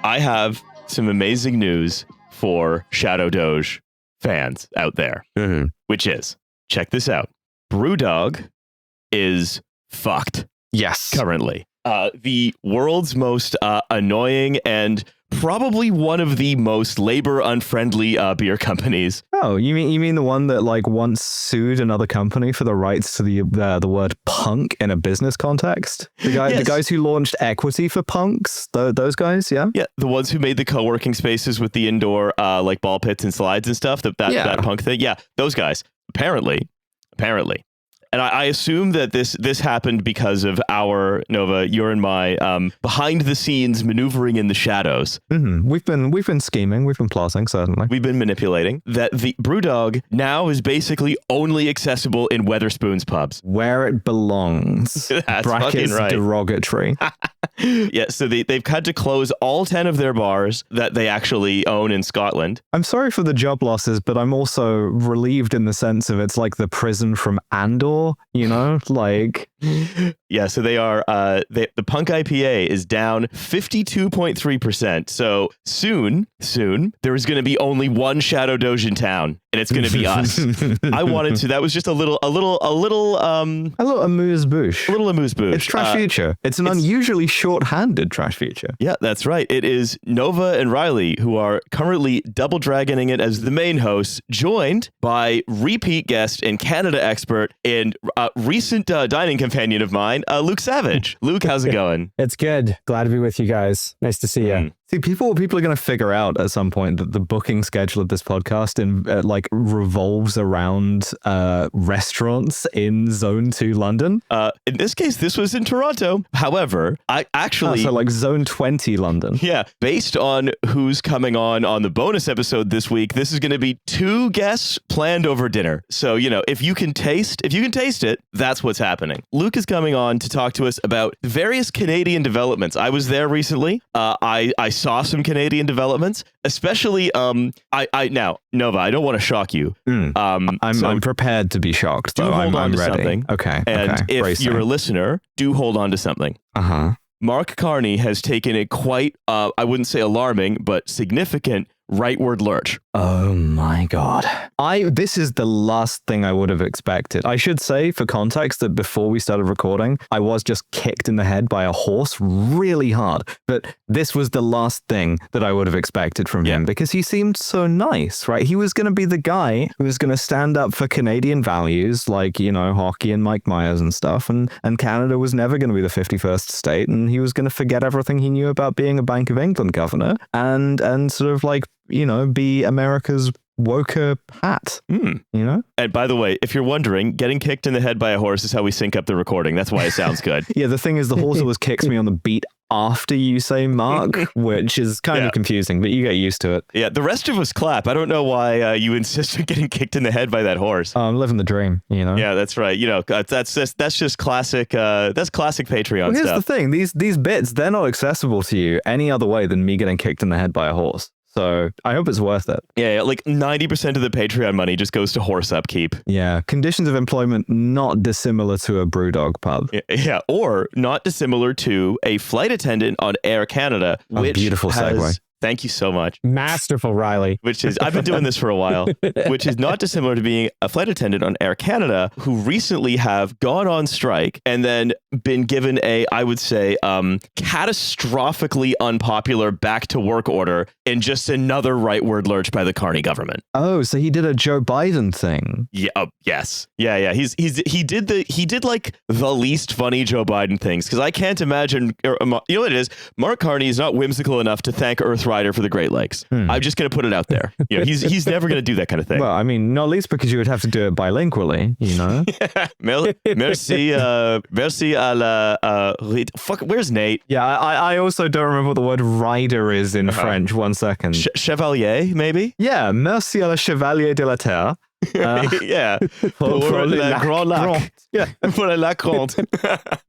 I have some amazing news for Shadow Doge fans out there, which is, check this out. Brew Dog is fucked. Yes. Currently. The world's most annoying and probably one of the most labor unfriendly beer companies. Oh, you mean the one that like once sued another company for the rights to the word punk in a business context? The guys who launched equity for punks, those guys, yeah? Yeah, the ones who made the co-working spaces with the indoor like ball pits and slides and stuff, that punk thing. Yeah, those guys. Apparently. And I assume that this happened because of our, Nova, you're in my behind the scenes maneuvering in the shadows. Mm-hmm. We've been scheming, we've been plotting, certainly. We've been manipulating. That the Brew Dog now is basically only accessible in Weatherspoon's pubs. Where it belongs. That's brackets right. Derogatory. Yeah, so they've had to close all 10 of their bars that they actually own in Scotland. I'm sorry for the job losses, but I'm also relieved in the sense of it's like the prison from Andor, you know, like... Yeah, so they are, the Punk IPA is down 52.3%. So soon, there is going to be only one Shadow Doge in town, and it's going to be us. I wanted to, that was just a little amuse-bouche. A little amuse-bouche. It's Trash Future. It's an unusually short-handed Trash Future. Yeah, that's right. It is Nova and Riley, who are currently double dragoning it as the main hosts, joined by repeat guest and Canada expert and recent dining companion of mine, Luke Savage. Luke, how's it going? It's good. Glad to be with you guys. Nice to see you. See, people are going to figure out at some point that the booking schedule of this podcast revolves around restaurants in Zone 2 London. In this case, this was in Toronto. However, I actually... so like Zone 20 London. Yeah. Based on who's coming on the bonus episode this week, this is going to be 2 guests planned over dinner. So, you know, if you can taste it, that's what's happening. Luke is coming on to talk to us about various Canadian developments. I was there recently. I saw some Canadian developments, especially now, Nova, I don't want to shock you. I'm prepared to be shocked, though. I'm ready. Something. Okay. And if you're a listener, do hold on to something. Mark Carney has taken a quite, I wouldn't say alarming, but significant rightward lurch. Oh my God. This is the last thing I would have expected. I should say, for context, that before we started recording, I was just kicked in the head by a horse really hard. But this was the last thing that I would have expected from him because he seemed so nice, right? He was going to be the guy who was going to stand up for Canadian values like, you know, hockey and Mike Myers and stuff. And Canada was never going to be the 51st state. And he was going to forget everything he knew about being a Bank of England governor and sort of like, you know, be America's woker hat, you know? And by the way, if you're wondering, getting kicked in the head by a horse is how we sync up the recording. That's why it sounds good. Yeah, the thing is, the horse always kicks me on the beat after you say Mark, which is kind of confusing, but you get used to it. Yeah, the rest of us clap. I don't know why you insist on getting kicked in the head by that horse. I'm living the dream, you know? Yeah, that's right. You know, that's just classic, that's classic Patreon here's stuff. The thing, these bits, they're not accessible to you any other way than me getting kicked in the head by a horse. So I hope it's worth it. Yeah, like 90% of the Patreon money just goes to horse upkeep. Yeah, conditions of employment not dissimilar to a Brew Dog pub. Yeah, or not dissimilar to a flight attendant on Air Canada, which beautiful segue. Thank you so much. Masterful, Riley. Which is, I've been doing this for a while, which is not dissimilar to being a flight attendant on Air Canada who recently have gone on strike and then been given a, I would say, catastrophically unpopular back to work order in just another rightward lurch by the Carney government. Oh, so he did a Joe Biden thing. Yeah. Yes. Yeah. He did like the least funny Joe Biden things, because I can't imagine, you know what it is? Mark Carney is not whimsical enough to thank Earth Rider for the Great Lakes. I'm just going to put it out there. You know, he's never going to do that kind of thing. Well, I mean, not least because you would have to do it bilingually, you know? Merci à la... fuck, where's Nate? Yeah, I also don't remember what the word rider is in French. 1 second. Chevalier, maybe? Yeah, merci à la chevalier de la terre. Yeah. Pour le la grand lac. grande. Yeah. Pour le lac grand.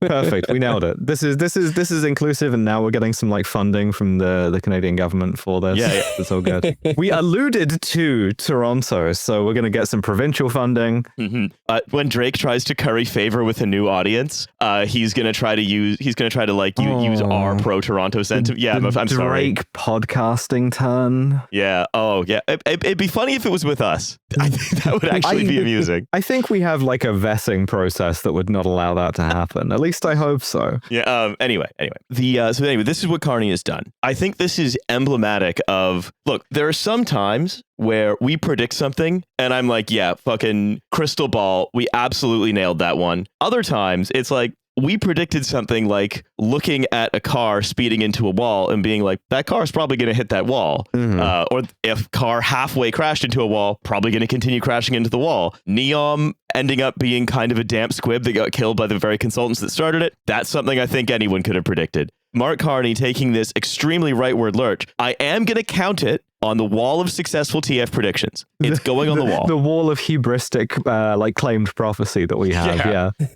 Perfect. We nailed it. This is inclusive, and now we're getting some like funding from the Canadian government for this. Yeah. It's all good. We alluded to Toronto, so we're going to get some provincial funding. Mm-hmm. When Drake tries to curry favor with a new audience, he's gonna try to use our pro Toronto sentiment. Yeah, I'm sorry. Drake podcasting turn. Yeah. Oh, yeah. It'd be funny if it was with us. I think that would actually be amusing. I think we have like a vetting process that would not allow that to happen. At least I hope so. Yeah. Anyway. This is what Carney has done. I think this is emblematic of, look, there are some times where we predict something and I'm like, yeah, fucking crystal ball. We absolutely nailed that one. Other times it's like, we predicted something like looking at a car speeding into a wall and being like, that car is probably going to hit that wall. Mm-hmm. Or if car halfway crashed into a wall, probably going to continue crashing into the wall. Neom ending up being kind of a damp squib that got killed by the very consultants that started it. That's something I think anyone could have predicted. Mark Carney taking this extremely rightward lurch. I am going to count it on the wall of successful TF predictions. It's going on the wall. The wall of hubristic, like claimed prophecy that we have.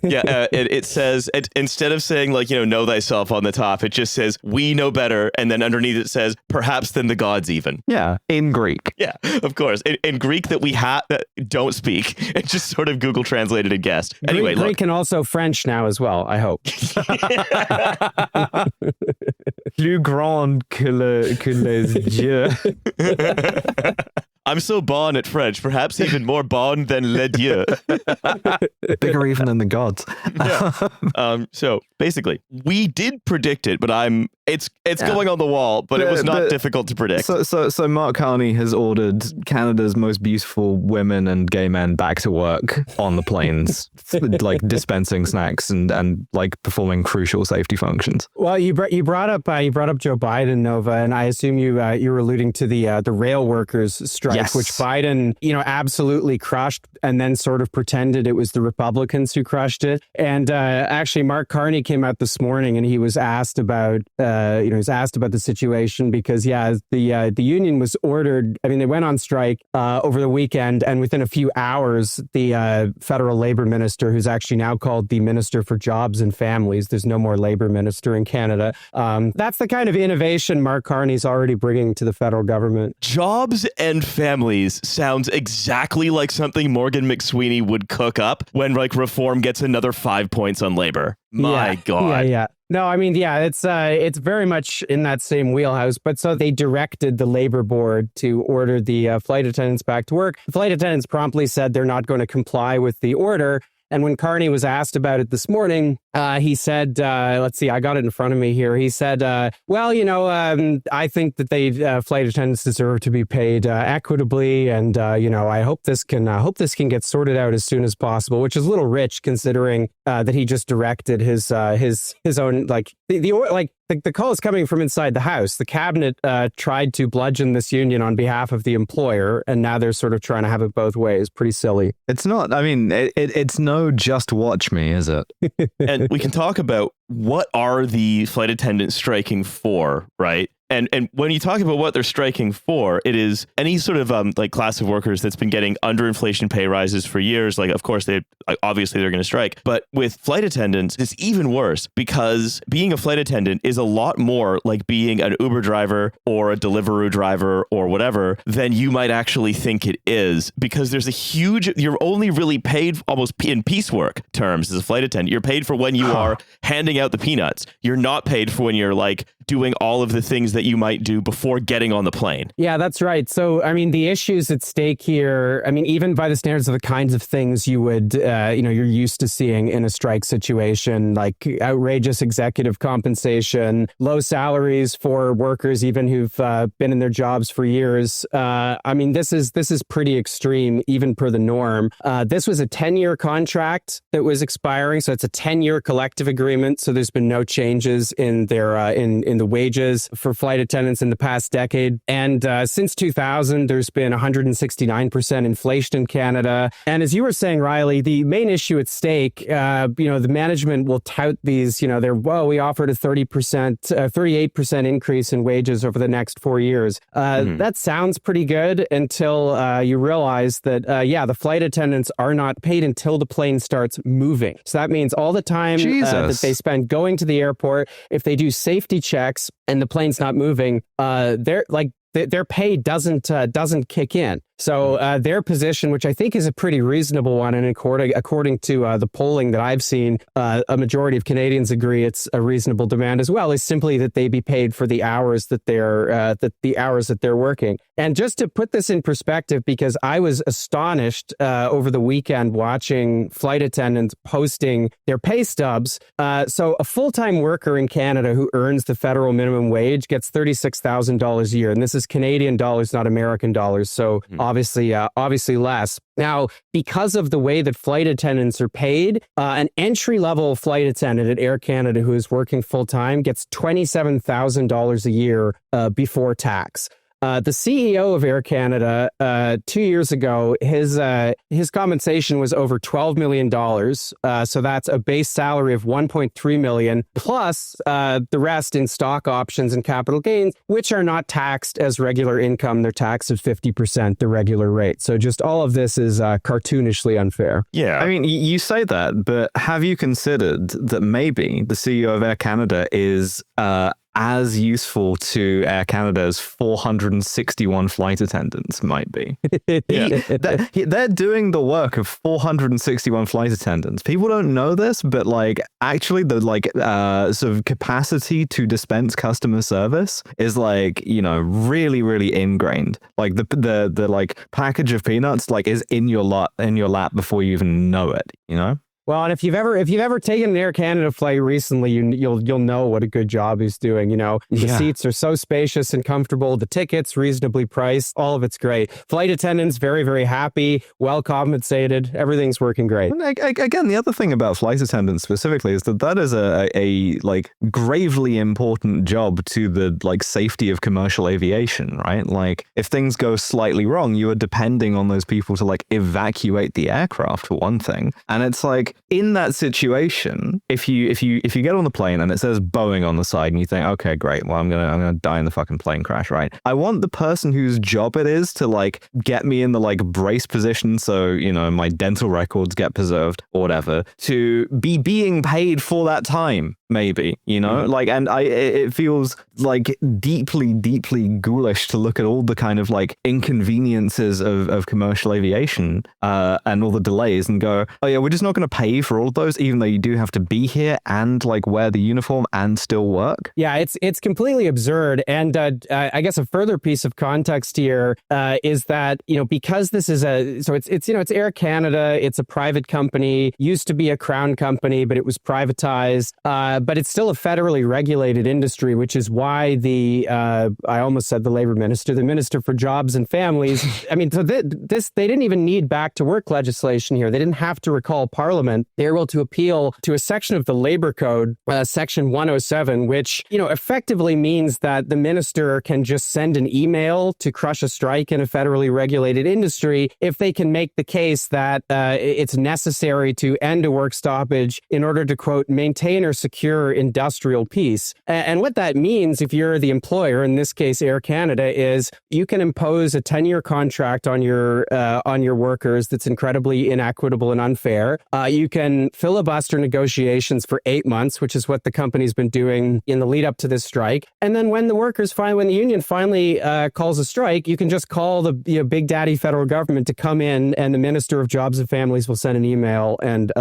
Yeah. It says, instead of saying like, know thyself on the top, it just says, we know better. And then underneath it says, perhaps than the gods even. Yeah. In Greek. Yeah, of course. In Greek that we don't speak. It just sort of Google translated and guessed. Anyway, Greek and also French now as well, I hope. Plus grand que les dieux. I'm so bon at French, perhaps even more bon than les dieux. Bigger even than the gods. Yeah. So basically, we did predict it, but it's going on the wall, but it was not difficult to predict. So Mark Carney has ordered Canada's most beautiful women and gay men back to work on the planes, like dispensing snacks and like performing crucial safety functions. Well, you brought up Joe Biden, Nova, and I assume you were alluding to the rail workers strike, yes, which Biden absolutely crushed, and then sort of pretended it was the Republicans who crushed it. And actually, Mark Carney came out this morning and he was asked about the situation because the union was ordered. I mean, they went on strike over the weekend, and within a few hours, the federal labor minister, who's actually now called the Minister for Jobs and Families, there's no more labor minister in Canada. That's the kind of innovation Mark Carney's already bringing to the federal government. Jobs and families sounds exactly like something Morgan McSweeney would cook up when like reform gets another 5 points on labor. My God. Yeah. No, I mean, it's very much in that same wheelhouse. But so they directed the labor board to order the flight attendants back to work. The flight attendants promptly said they're not going to comply with the order. And when Carney was asked about it this morning, he said, let's see, I got it in front of me here. He said, I think that flight attendants deserve to be paid equitably. And, I hope this can get sorted out as soon as possible, which is a little rich considering that he just directed his own, like the call is coming from inside the House. The cabinet tried to bludgeon this union on behalf of the employer, and now they're sort of trying to have it both ways. Pretty silly. It's not. I mean, it's no just watch me, is it? And we can talk about what are the flight attendants striking for, right? And when you talk about what they're striking for, it is any sort of like class of workers that's been getting under inflation pay rises for years. Like, of course, obviously they're going to strike. But with flight attendants, it's even worse because being a flight attendant is a lot more like being an Uber driver or a Deliveroo driver or whatever than you might actually think it is, because there's you're only really paid almost in piecework terms as a flight attendant. You're paid for when you are handing out the peanuts. You're not paid for when you're like doing all of the things that you might do before getting on the plane. Yeah, that's right. So, I mean, the issues at stake here, I mean, even by the standards of the kinds of things you would, you're used to seeing in a strike situation, like outrageous executive compensation, low salaries for workers, even who've been in their jobs for years. I mean, this is pretty extreme, even per the norm. This was a 10-year contract that was expiring. So it's a 10-year collective agreement. So there's been no changes in their in the wages for flight attendants in the past decade. And since 2000, there's been 169% inflation in Canada. And as you were saying, Riley, the main issue at stake, the management will tout these, we offered a 38% increase in wages over the next 4 years. That sounds pretty good until you realize that, the flight attendants are not paid until the plane starts moving. So that means all the time that they spend going to the airport, if they do safety checks and the plane's not moving, their pay doesn't kick in. So their position, which I think is a pretty reasonable one, and according to the polling that I've seen, a majority of Canadians agree it's a reasonable demand as well, is simply that they be paid for the hours that they're working. And just to put this in perspective, because I was astonished over the weekend watching flight attendants posting their pay stubs. So a full-time worker in Canada who earns the federal minimum wage gets $36,000 a year, and this is Canadian dollars, not American dollars. So obviously less. Now, because of the way that flight attendants are paid, an entry-level flight attendant at Air Canada who is working full-time gets $27,000 a year before tax. The CEO of Air Canada, 2 years ago, his compensation was over $12 million. So that's a base salary of $1.3 million, plus the rest in stock options and capital gains, which are not taxed as regular income. They're taxed at 50%, the regular rate. So just all of this is cartoonishly unfair. Yeah. I mean, you say that, but have you considered that maybe the CEO of Air Canada is as useful to Air Canada as 461 flight attendants might be? They're doing the work of 461 flight attendants. People don't know this, but actually the sort of capacity to dispense customer service is really, really ingrained. Like the package of peanuts is in your lap before you even know it, Well, and if you've ever taken an Air Canada flight recently, you'll know what a good job he's doing. The seats are so spacious and comfortable, the tickets reasonably priced, all of it's great. Flight attendants very, very happy, well compensated, everything's working great. Again, the other thing about flight attendants specifically is that is a gravely important job to the safety of commercial aviation, right? If things go slightly wrong, you are depending on those people to evacuate the aircraft for one thing, and it's in that situation, if you get on the plane and it says Boeing on the side and you think, okay, great, well, I'm gonna die in the fucking plane crash, right? I want the person whose job it is to get me in the brace position so my dental records get preserved or whatever, to be being paid for that time. Maybe, and it feels deeply, deeply ghoulish to look at all the kind of inconveniences of commercial aviation and all the delays and go, oh yeah, we're just not going to pay for all of those, even though you do have to be here and wear the uniform and still work. Yeah, it's completely absurd. And I guess a further piece of context here is that because this is it's Air Canada, it's a private company, used to be a crown company, but it was privatized. But it's still a federally regulated industry, which is why I almost said the labor minister, the minister for jobs and families. I mean, so they didn't even need back to work legislation here. They didn't have to recall Parliament. They were able to appeal to a section of the labor code, section 107, which, effectively means that the minister can just send an email to crush a strike in a federally regulated industry if they can make the case that it's necessary to end a work stoppage in order to, quote, maintain or secure industrial peace. And what that means, if you're the employer, in this case Air Canada, is you can impose a 10-year contract on your workers that's incredibly inequitable and unfair. You can filibuster negotiations for 8 months, which is what the company's been doing in the lead up to this strike. And then when the union finally calls a strike, you can just call the big daddy federal government to come in, and the Minister of Jobs and Families will send an email and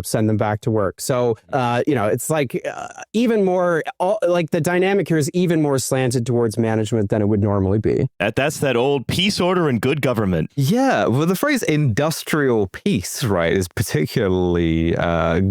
send them back to work. So it's even more the dynamic here is even more slanted towards management than it would normally be. That's that old peace, order, and good government. Yeah, well, the phrase industrial peace, right, is particularly particularly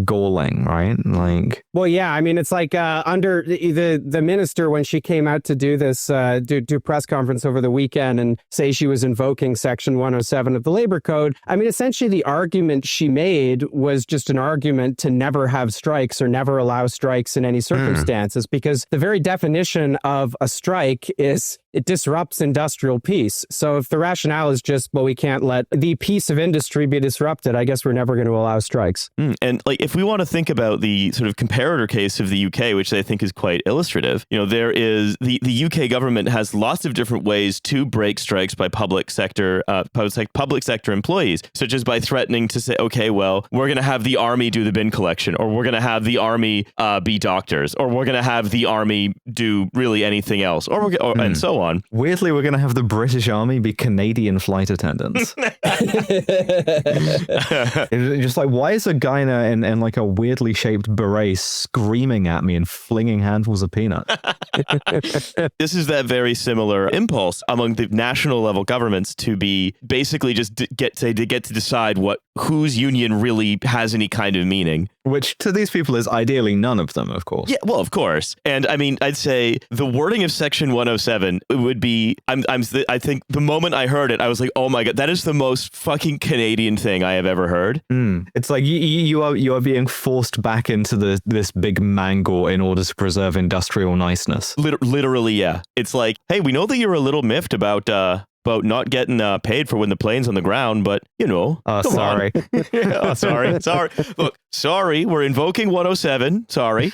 galling, right? Like, well, yeah, I mean, it's like under the minister when she came out to do this do press conference over the weekend and say she was invoking Section 107 of the Labor Code. I mean, essentially, the argument she made was just an argument to never have strikes or never allow strikes in any circumstances, because the very definition of a strike is it disrupts industrial peace. So if the rationale is just, well, we can't let the peace of industry be disrupted, I guess we're never going to allow strikes. And like, if we want to think about the sort of comparator case of the UK, which I think is quite illustrative, there is the UK government has lots of different ways to break strikes by public sector employees, such as by threatening to say, okay, well, we're going to have the army do the bin collection, or we're going to have the army be doctors, or we're going to have the army do really anything else, and so on. Weirdly, we're going to have the British Army be Canadian flight attendants. It's just like, why is a guy in like a weirdly shaped beret screaming at me and flinging handfuls of peanuts? This is that very similar impulse among the national level governments to be basically just get to decide whose union really has any kind of meaning. Which to these people is ideally none of them, of course. Yeah, well, of course. And I mean, I'd say the wording of Section 107 would be, I think the moment I heard it, I was like, oh my God, that is the most fucking Canadian thing I have ever heard. It's like you are being forced back into this big mangle in order to preserve industrial niceness. Literally, yeah. It's like, hey, we know that you're a little miffed about not getting paid for when the plane's on the ground, but sorry. Sorry. Look, sorry, we're invoking 107. Sorry.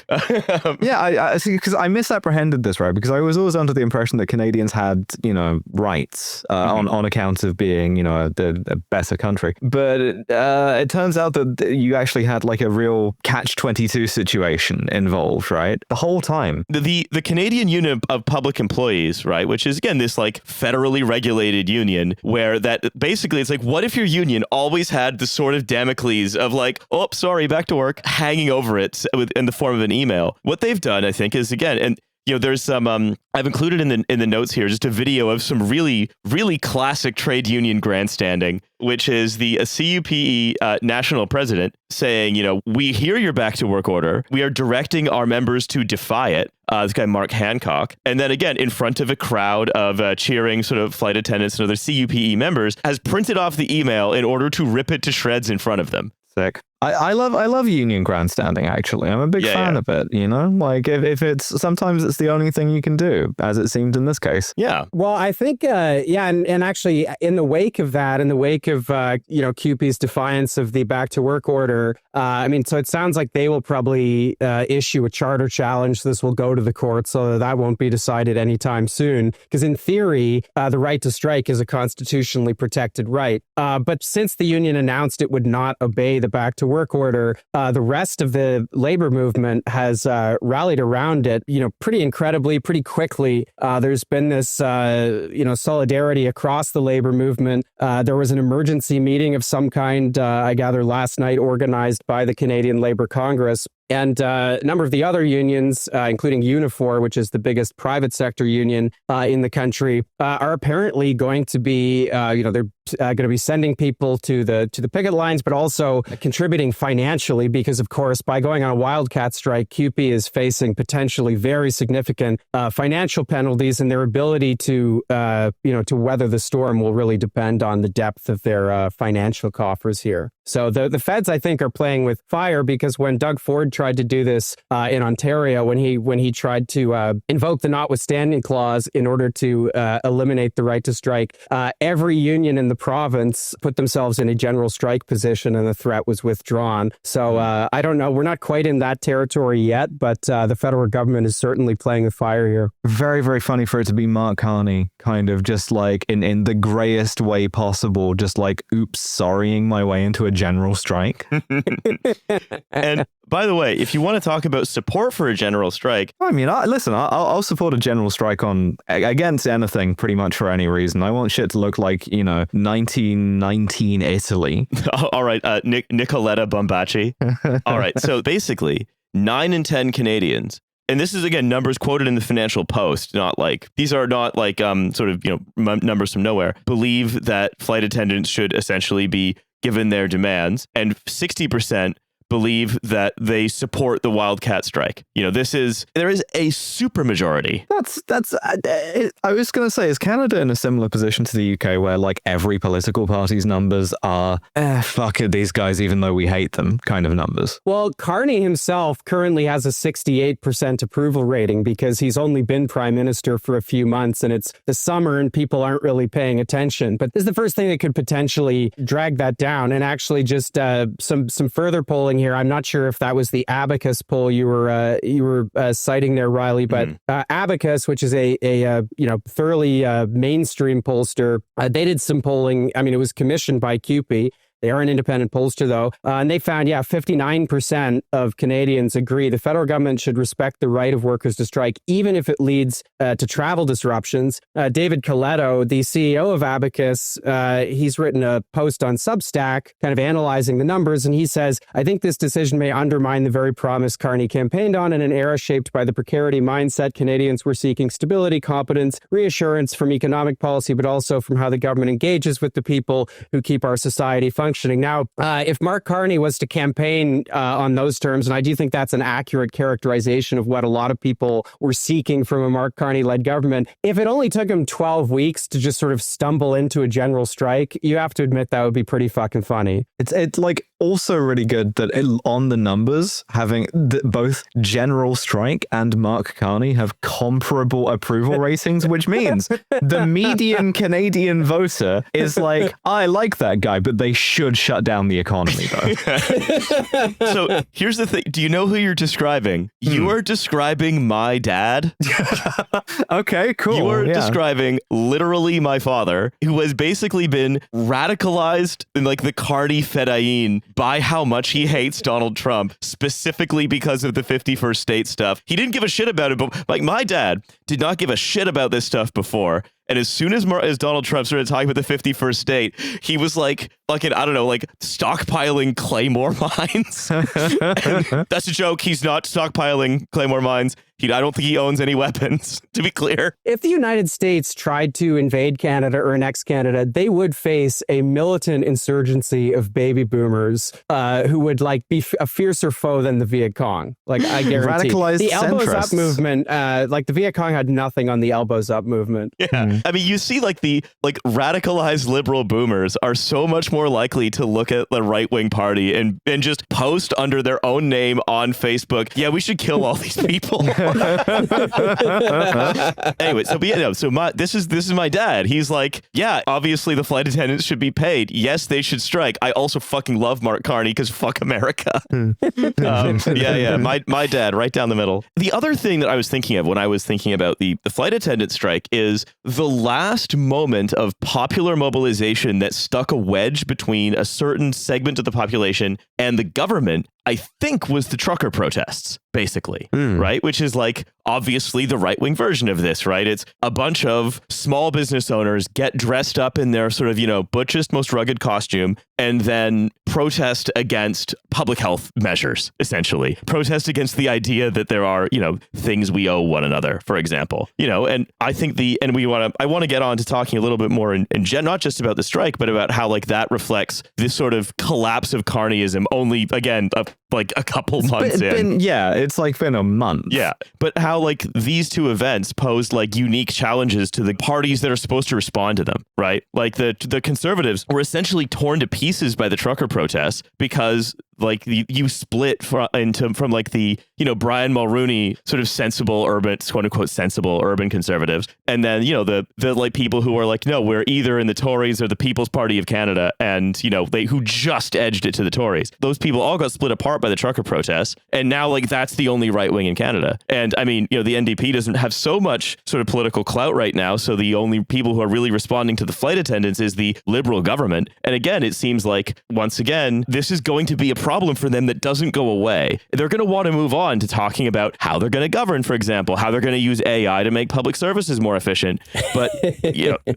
Yeah, I see, because I misapprehended this, right? Because I was always under the impression that Canadians had, rights on account of being, a better country. But it turns out that you actually had like a real catch-22 situation involved, right? The whole time. The Canadian Union of Public Employees, right, which is again this like federally regulated union, where that basically it's like, what if your union always had the sort of Damocles of like, oh, sorry, back to work, hanging over it in the form of an email. What they've done, I think, is again, and there's some I've included in the notes here just a video of some really, really classic trade union grandstanding, which is the CUPE national president saying, we hear your back to work order. We are directing our members to defy it. This guy, Mark Hancock. And then again, in front of a crowd of cheering sort of flight attendants and other CUPE members, has printed off the email in order to rip it to shreds in front of them. Sick. I love union grandstanding, actually. I'm a big fan of it, Like, if it's, sometimes it's the only thing you can do, as it seemed in this case. Yeah. Well, I think, and actually, in the wake of that, CUPE's defiance of the back to work order, so it sounds like they will probably issue a charter challenge. This will go to the court, so that won't be decided anytime soon. Because in theory, the right to strike is a constitutionally protected right. But since the union announced it would not obey the back to work order, the rest of the labor movement has rallied around it, pretty incredibly, pretty quickly. There's been this, solidarity across the labor movement. There was an emergency meeting of some kind, I gather last night, organized by the Canadian Labour Congress. And a number of the other unions, including UnfAir, which is the biggest private sector union in the country, are apparently going to be, they're going to be sending people to the picket lines, but also contributing financially, because, of course, by going on a wildcat strike, CUPE is facing potentially very significant financial penalties, and their ability to weather the storm will really depend on the depth of their financial coffers here. So the feds, I think, are playing with fire, because when Doug Ford tried to do this in Ontario, when he tried to invoke the notwithstanding clause in order to eliminate the right to strike, every union in the province put themselves in a general strike position, and the threat was withdrawn. So I don't know. We're not quite in that territory yet, but the federal government is certainly playing with fire here. Very, very funny for it to be Mark Carney, kind of just like in the grayest way possible, just like, oops, sorrying my way into a general strike. And by the way, if you want to talk about support for a general strike, I'll support a general strike against anything, pretty much for any reason. I want shit to look like 1919 Italy. All right, Nicoletta Bombacci. All right, so basically 9 in 10 Canadians. And this is, again, numbers quoted in the Financial Post, these are not like numbers from nowhere, believe that flight attendants should essentially be given their demands, and 60% believe that they support the wildcat strike. You know, there is a supermajority. I was going to say, is Canada in a similar position to the UK where like every political party's numbers are, fuck it, these guys, even though we hate them kind of numbers? Well, Carney himself currently has a 68% approval rating because he's only been prime minister for a few months and it's the summer and people aren't really paying attention. But this is the first thing that could potentially drag that down. And actually just some further polling here. I'm not sure if that was the Abacus poll you were citing there, Riley, but Abacus, which is a thoroughly mainstream pollster, they did some polling. I mean, it was commissioned by CUPE. They are an independent pollster, though, and they found, 59% of Canadians agree the federal government should respect the right of workers to strike, even if it leads to travel disruptions. David Coletto, the CEO of Abacus, he's written a post on Substack kind of analyzing the numbers, and he says, I think this decision may undermine the very promise Carney campaigned on in an era shaped by the precarity mindset. Canadians were seeking stability, competence, reassurance from economic policy, but also from how the government engages with the people who keep our society functioning. Now, if Mark Carney was to campaign on those terms, and I do think that's an accurate characterization of what a lot of people were seeking from a Mark Carney-led government, if it only took him 12 weeks to just sort of stumble into a general strike, you have to admit that would be pretty fucking funny. It's like also really good that on the numbers, having both General Strike and Mark Carney have comparable approval ratings, which means the median Canadian voter is like, I like that guy, but they should shut down the economy, though. So here's the thing. Do you know who you're describing? You are describing my dad. Okay, cool. You are describing literally my father, who has basically been radicalized in like the Carney Fedayeen by how much he hates Donald Trump, specifically because of the 51st state stuff. He didn't give a shit about it, but like my dad did not give a shit about this stuff before. And as soon as Donald Trump started talking about the 51st state, he was like, fucking, I don't know, like stockpiling Claymore mines. That's a joke. He's not stockpiling Claymore mines. I don't think he owns any weapons, to be clear. If the United States tried to invade Canada or annex Canada, they would face a militant insurgency of baby boomers who would like be a fiercer foe than the Viet Cong. Like, I guarantee. Radicalized the Elbows centrists. Up movement, like the Viet Cong had nothing on the Elbows Up movement. Yeah. I mean, you see like the radicalized liberal boomers are so much more likely to look at the right-wing party and just post under their own name on Facebook, yeah, we should kill all these people. Anyway, this is my dad. He's like, yeah, obviously the flight attendants should be paid. Yes, they should strike. I also fucking love Mark Carney because fuck America. My dad, right down the middle. The other thing that I was thinking of when I was thinking about the flight attendant strike is the last moment of popular mobilization that stuck a wedge between a certain segment of the population and the government, I think, was the trucker protests, basically, right? Which is like obviously the right-wing version of this, right? It's a bunch of small business owners get dressed up in their sort of, butchest, most rugged costume and then protest against public health measures, essentially. Protest against the idea that there are, things we owe one another, for example. And I think I want to get on to talking a little bit more in not just about the strike, but about how like that reflects this sort of collapse of Carneyism only, again, like a couple months in. It's like been a month. Yeah. But how like these two events posed like unique challenges to the parties that are supposed to respond to them, right? Like the conservatives were essentially torn to pieces by the trucker protests because like you split from like the Brian Mulroney sort of sensible urban, quote unquote sensible urban conservatives, and then the like people who are like, no, we're either in the Tories or the People's Party of Canada, and who just edged it to the Tories. Those people all got split apart by the trucker protests, and now like that's the only right wing in Canada. And I mean, the NDP doesn't have so much sort of political clout right now, so the only people who are really responding to the flight attendants is the Liberal government. And again, it seems like once again this is going to be a problem for them that doesn't go away. They're going to want to move on on to talking about how they're going to govern, for example, how they're going to use AI to make public services more efficient. But,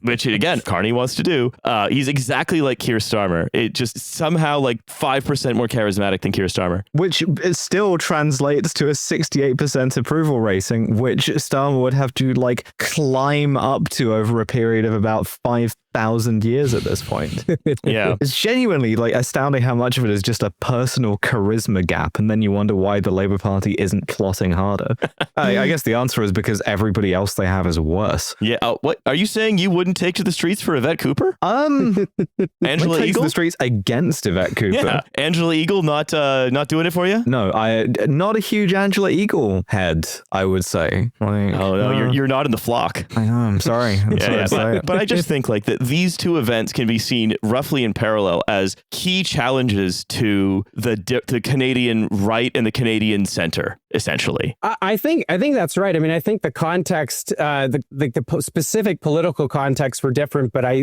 which again, Carney wants to do. He's exactly like Keir Starmer. It just somehow like 5% more charismatic than Keir Starmer. Which still translates to a 68% approval rating, which Starmer would have to like climb up to over a period of about 5,000 years at this point. Yeah. It's genuinely like astounding how much of it is just a personal charisma gap, and then you wonder why the Labour Party isn't plotting harder. I guess the answer is because everybody else they have is worse. Yeah. What are you saying? You wouldn't take to the streets for Yvette Cooper? Angela Angela takes Eagle? the streets against Yvette Cooper. Yeah. Angela Eagle not doing it for you? No, not a huge Angela Eagle head, I would say. Like, Oh no, you're not in the flock. I know. I'm sorry. But I just think like that these two events can be seen roughly in parallel as key challenges to the Canadian right and the Canadian center, essentially. I think that's right. I mean, I think the context, the specific political context were different, but I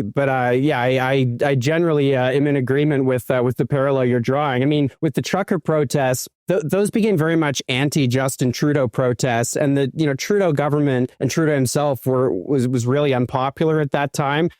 generally am in agreement with the parallel you're drawing. I mean, with the trucker protests, those became very much anti-Justin Trudeau protests, and the Trudeau government and Trudeau himself was really unpopular at that time.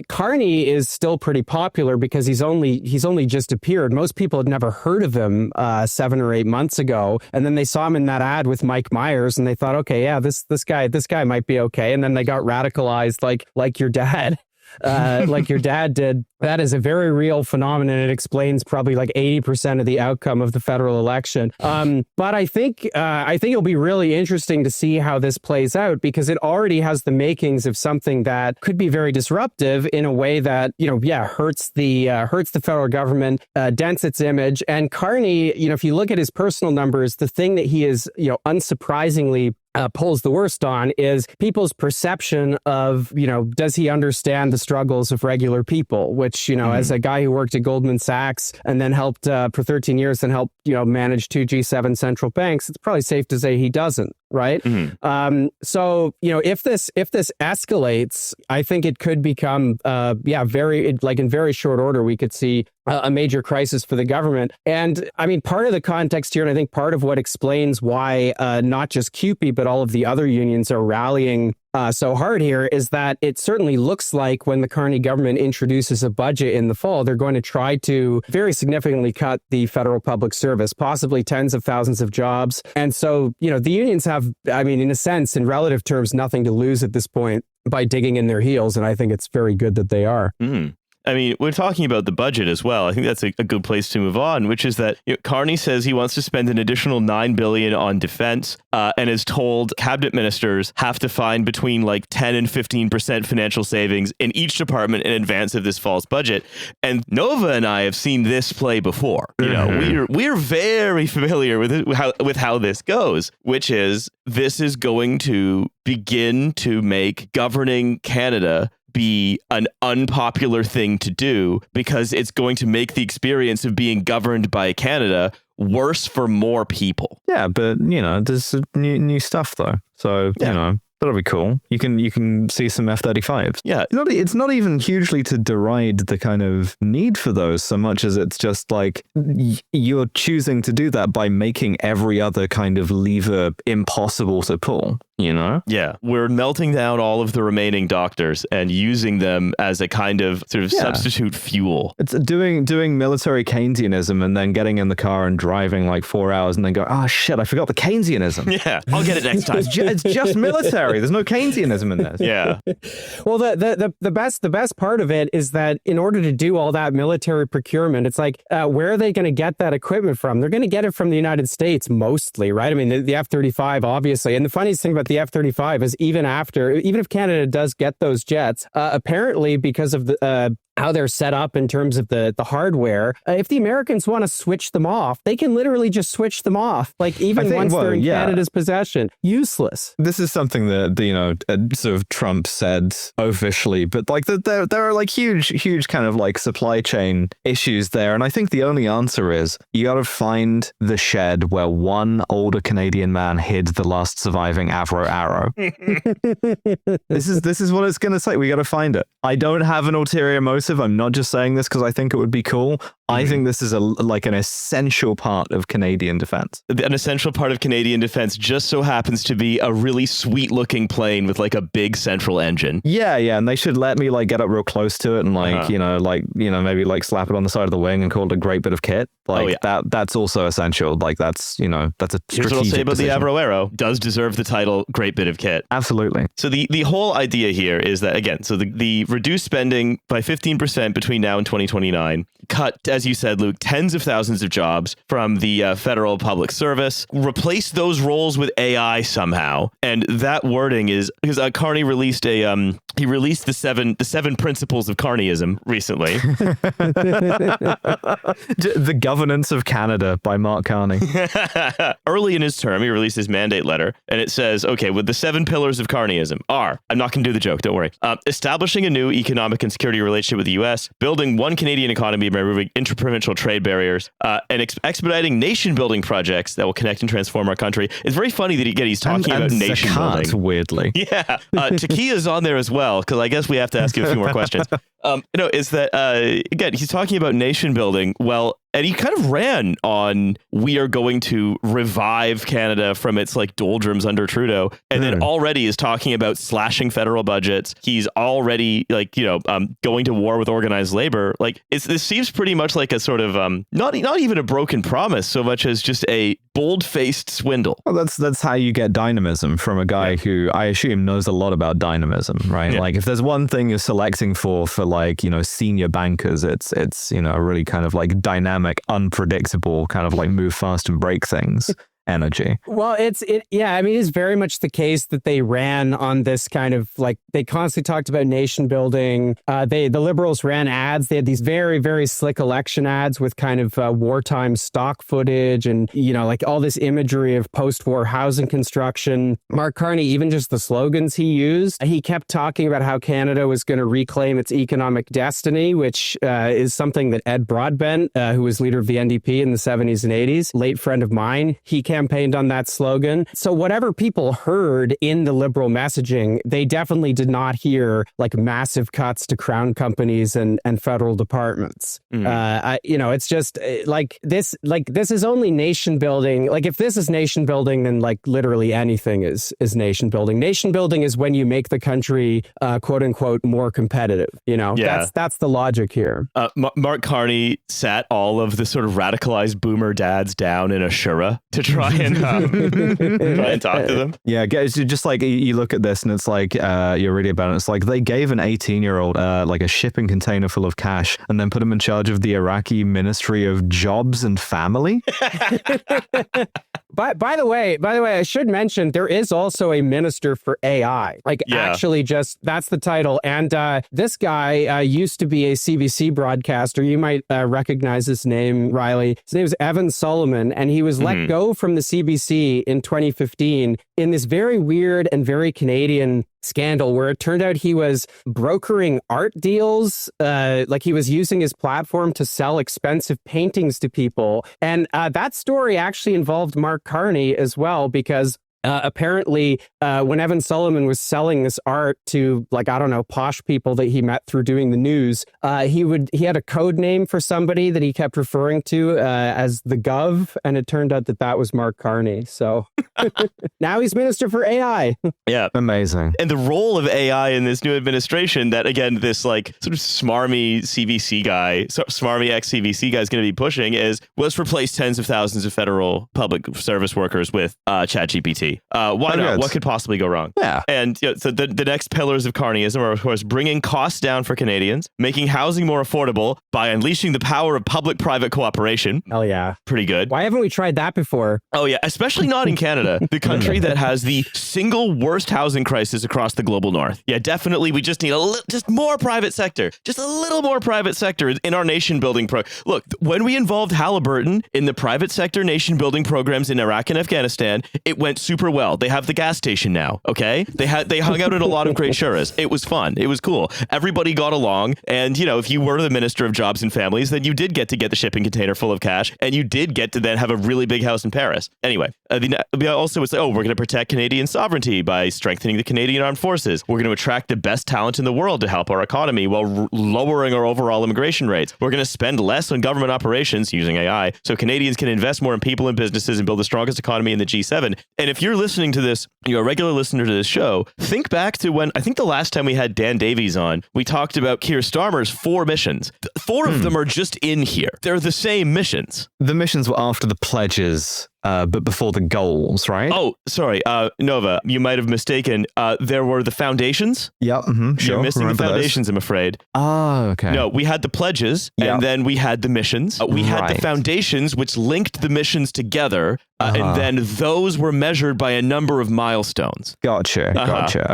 Carney is still pretty popular because he's only just appeared. Most people had never heard of him 7 or 8 months ago, and then they saw him in that ad with Mike Myers, and they thought, okay, yeah, this guy might be okay, and then they got radicalized like your dad. Like your dad did. That is a very real phenomenon. It explains probably like 80% of the outcome of the federal election. But I think it'll be really interesting to see how this plays out, because it already has the makings of something that could be very disruptive in a way that hurts the federal government, dents its image. And Carney, if you look at his personal numbers, the thing that he is unsurprisingly pulls the worst on is people's perception of, does he understand the struggles of regular people, which, as a guy who worked at Goldman Sachs and then helped for 13 years and helped, manage 2 G7 central banks, it's probably safe to say he doesn't. Right. So, if this escalates, I think it could become, in very short order, we could see a major crisis for the government. And I mean, part of the context here, and I think part of what explains why not just CUPE, but all of the other unions are rallying so hard here, is that it certainly looks like when the Carney government introduces a budget in the fall, they're going to try to very significantly cut the federal public service, possibly tens of thousands of jobs. And so, the unions have, in a sense, in relative terms, nothing to lose at this point by digging in their heels. And I think it's very good that they are. I mean, we're talking about the budget as well. I think that's a good place to move on, which is that Carney says he wants to spend an additional $9 billion on defense, and has told cabinet ministers have to find between like 10 and 15% financial savings in each department in advance of this fall's budget. And Nova and I have seen this play before. We're very familiar with how this goes, which is this is going to begin to make governing Canada be an unpopular thing to do, because it's going to make the experience of being governed by Canada worse for more people. Yeah, but there's new stuff though. So that'll be cool. You can see some F-35s. Yeah. It's not even hugely to deride the kind of need for those so much as it's just like you're choosing to do that by making every other kind of lever impossible to pull. Yeah, we're melting down all of the remaining doctors and using them as a kind of sort of substitute fuel. It's doing military Keynesianism and then getting in the car and driving like 4 hours and then go, oh shit, I forgot the Keynesianism. Yeah, I'll get it next time. It's just military. There's no Keynesianism in this. Yeah. Well, the best part of it is that in order to do all that military procurement, it's like, where are they going to get that equipment from? They're going to get it from the United States mostly, right? I mean, the F-35, obviously. And the funniest thing about the F-35 is even if Canada does get those jets, apparently because of the how they're set up in terms of the hardware, if the Americans want to switch them off, they can literally just switch them off. Like once they're in Canada's possession, useless. This is something that sort of Trump said officially, but like there are like huge kind of like supply chain issues there, and I think the only answer is you got to find the shed where one older Canadian man hid the last surviving Avro arrow. This is what it's going to say. We got to find it. I don't have an ulterior motive. I'm not just saying this because I think it would be cool. I think this is like an essential part of Canadian defense. An essential part of Canadian defense just so happens to be a really sweet looking plane with like a big central engine. Yeah, and they should let me like get up real close to it and like, maybe like slap it on the side of the wing and call it a great bit of kit. Like that's also essential. Like that's a strategic Here's what I'll say about decision. the Avro Arrow. Does deserve the title great bit of kit. Absolutely. So the whole idea here is that, again, so the reduced spending by 15% between now and 2029, cut, as you said, Luke, tens of thousands of jobs from the federal public service, replace those roles with AI somehow. And that wording is because Carney released the seven principles of Carneyism recently. The Governance of Canada by Mark Carney. Early in his term, he released his mandate letter, and it says, okay, with the 7 pillars of Carneyism are, I'm not going to do the joke, don't worry, establishing a new economic and security relationship with the U.S., building one Canadian economy by removing interprovincial trade barriers, and expediting nation-building projects that will connect and transform our country. It's very funny that he's talking about nation building. Weirdly. Yeah. Takia's on there as well, because I guess we have to ask you a few more questions. Is that, again, he's talking about nation building. Well, and he kind of ran on, we are going to revive Canada from its like doldrums under Trudeau, and then already is talking about slashing federal budgets. He's already going to war with organized labor. Like this seems pretty much like a sort of not even a broken promise so much as just a bold-faced swindle. Well, that's how you get dynamism from a guy who I assume knows a lot about dynamism, right? Yeah. Like if there's one thing you're selecting for like, senior bankers, it's a really kind of like dynamic, unpredictable kind of like move fast and break things energy. Well, it's very much the case that they ran on this kind of like, they constantly talked about nation building. The Liberals ran ads. They had these very, very slick election ads with kind of wartime stock footage and, like all this imagery of post-war housing construction. Mark Carney, even just the slogans he used, he kept talking about how Canada was going to reclaim its economic destiny, which is something that Ed Broadbent, who was leader of the NDP in the 70s and 80s, late friend of mine, he campaigned on that slogan. So whatever people heard in the Liberal messaging, they definitely did not hear like massive cuts to crown companies and federal departments. It's just this is only nation building. Like if this is nation building, then like literally anything is nation building. Nation building is when you make the country quote unquote more competitive. That's the logic here. Mark Carney sat all of the sort of radicalized boomer dads down in a shura to try and talk to them. Yeah, it's just like you look at this and it's like you're reading about it. It's like they gave an 18-year-old like a shipping container full of cash and then put him in charge of the Iraqi Ministry of Jobs and Family. By the way, I should mention there is also a minister for AI. Actually, just that's the title. And this guy used to be a CBC broadcaster. You might recognize his name, Riley. His name is Evan Solomon, and he was let go from the CBC in 2015 in this very weird and very Canadian scandal where it turned out he was brokering art deals, like he was using his platform to sell expensive paintings to people. And that story actually involved Mark Carney as well, because apparently, when Evan Solomon was selling this art to, posh people that he met through doing the news, he had a code name for somebody that he kept referring to as the Gov, and it turned out that was Mark Carney. So now he's Minister for AI. Yeah. Amazing. And the role of AI in this new administration that, again, this sort of smarmy CBC guy, smarmy ex-CBC guy is going to be pushing let's replace tens of thousands of federal public service workers with ChatGPT. Why not? What could possibly go wrong? Yeah. And so the next pillars of Carneyism are, of course, bringing costs down for Canadians, making housing more affordable by unleashing the power of public-private cooperation. Hell yeah. Pretty good. Why haven't we tried that before? Oh, yeah. Especially not in Canada, the country that has the single worst housing crisis across the global north. Yeah, definitely. We just need just more private sector. Just a little more private sector in our nation-building Look, when we involved Halliburton in the private sector nation-building programs in Iraq and Afghanistan, it went super super well. They have the gas station now, okay? They hung out at a lot of great shuras. It was fun. It was cool. Everybody got along. And, you know, if you were the Minister of Jobs and Families, then you did get to get the shipping container full of cash, and you did get to then have a really big house in Paris. Anyway, also it's like, oh, we're going to protect Canadian sovereignty by strengthening the Canadian Armed Forces. We're going to attract the best talent in the world to help our economy while lowering our overall immigration rates. We're going to spend less on government operations using AI so Canadians can invest more in people and businesses and build the strongest economy in the G7. And if you're listening to this, you're a regular listener to this show, think back to when, I think the last time we had Dan Davies on, we talked about Keir Starmer's 4 missions. 4 of them are just in here. They're the same missions. The missions were after the pledges, but before the goals, right? Oh, sorry. Nova, you might have mistaken. There were the foundations. Yeah, sure. You're missing the foundations, I'm afraid. Oh, okay. No, we had the pledges, and then we had the missions. We had the foundations, which linked the missions together, and then those were measured by a number of milestones. Gotcha.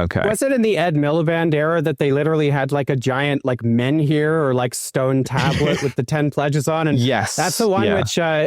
Okay. Was it in the Ed Miliband era that they literally had like a giant like menhir or like stone tablet with the 10 pledges on? And yes, that's the one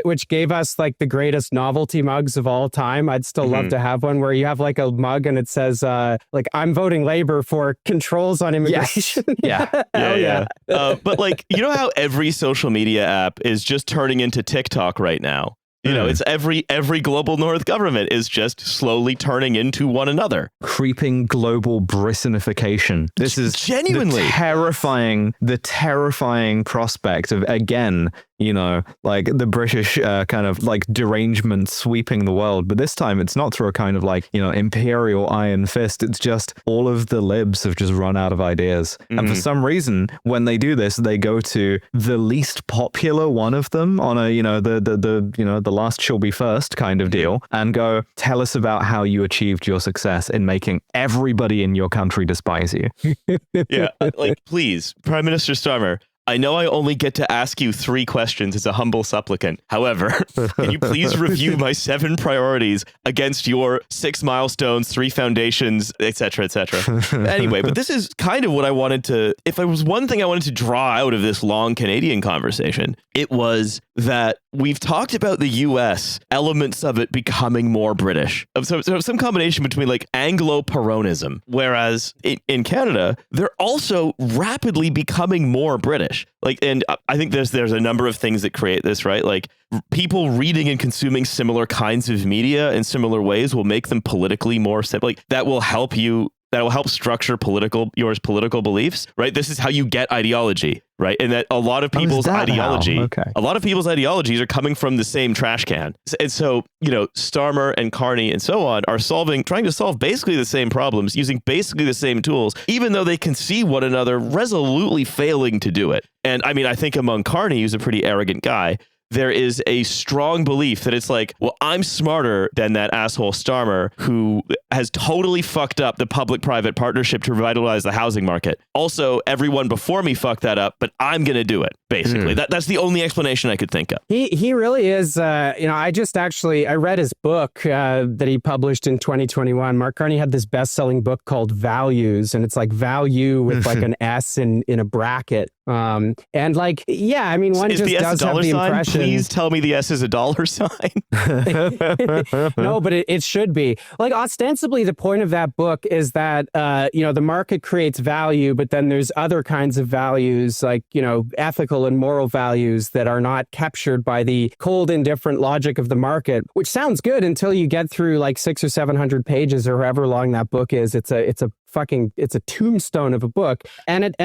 which gave us like the greatest novelty mugs of all time. I'd still love to have one where you have like a mug and it says like, I'm voting Labor for controls on immigration. Yes. Yeah. But like, you know how every social media app is just turning into TikTok right now? You know, it's every global North government is just slowly turning into one another. Creeping global Brissonification. This is genuinely the terrifying prospect of, again, you know, like the British kind of like derangement sweeping the world. But this time it's not through a kind of like, you know, imperial iron fist. It's just all of the libs have just run out of ideas. And for some reason, when they do this, they go to the least popular one of them on a, you know, the last shall be first kind of deal and go, tell us about how you achieved your success in making everybody in your country despise you. Yeah, like, please, Prime Minister Starmer, I know I only get to ask you 3 questions as a humble supplicant. However, can you please review my 7 priorities against your 6 milestones, 3 foundations, etc., etc. Anyway, but this is kind of what I wanted to, if there was one thing I wanted to draw out of this long Canadian conversation, it was that we've talked about the US, elements of it becoming more British. So some combination between like Anglo-Peronism, whereas in Canada, they're also rapidly becoming more British. Like, and I think there's a number of things that create this, right? Like people reading and consuming similar kinds of media in similar ways will make them politically more simple. Like that will help you. That will help structure your political beliefs, right? This is how you get ideology, right? And that a lot of people's ideologies are coming from the same trash can. And so, you know, Starmer and Carney and so on are trying to solve basically the same problems using basically the same tools, even though they can see one another resolutely failing to do it. And I mean, I think among Carney, who's a pretty arrogant guy, there is a strong belief that it's like, well, I'm smarter than that asshole Starmer who has totally fucked up the public-private partnership to revitalize the housing market. Also, everyone before me fucked that up, but I'm going to do it, basically. That's the only explanation I could think of. He really is, you know, I read his book that he published in 2021. Mark Carney had this best-selling book called Values, and it's like value with like an S in a bracket. And like, yeah, I mean, one just does have the impression. Please tell me the S is a dollar sign. No, but it should be. Like, ostensibly, the point of that book is that, you know, the market creates value, but then there's other kinds of values, like, you know, ethical and moral values that are not captured by the cold, indifferent logic of the market, which sounds good until you get through like 600 or 700 pages or however long that book is. It's a tombstone of a book. And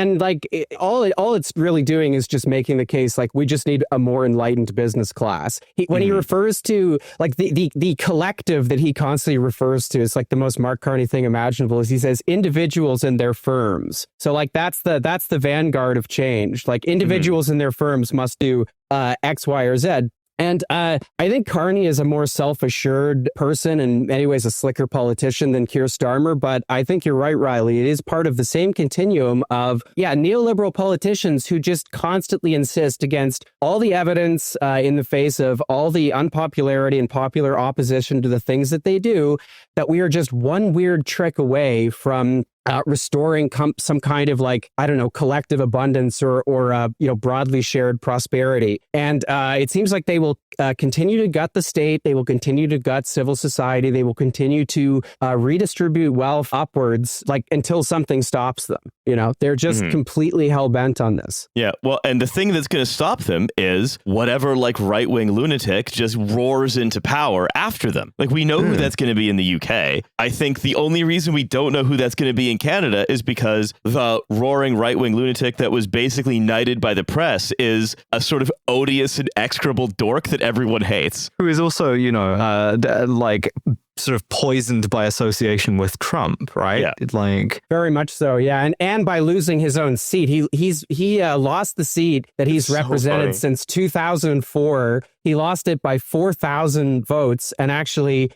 all it's really doing is just making the case like we just need a more enlightened business class. When he refers to like the collective that he constantly refers to, it's like the most Mark Carney thing imaginable, is he says individuals and their firms. So like that's the vanguard of change. Like individuals and their firms must do X, Y, or Z. And I think Carney is a more self-assured person, and in many ways a slicker politician than Keir Starmer. But I think you're right, Riley. It is part of the same continuum of, neoliberal politicians who just constantly insist against all the evidence in the face of all the unpopularity and popular opposition to the things that they do, that we are just one weird trick away from restoring some kind of like, I don't know, collective abundance or broadly shared prosperity. And it seems like they will continue to gut the state. They will continue to gut civil society. They will continue to redistribute wealth upwards, like until something stops them. They're just completely hell bent on this. Yeah. Well, and the thing that's going to stop them is whatever like right-wing lunatic just roars into power after them. Like we know who that's going to be in the UK. I think the only reason we don't know who that's going to be in Canada is because the roaring right-wing lunatic that was basically knighted by the press is a sort of odious and execrable dork that everyone hates. Who is also, like sort of poisoned by association with Trump, right? Yeah. Like very much so, yeah. And by losing his own seat, he lost the seat that he's represented since 2004. He lost it by 4,000 votes, and actually,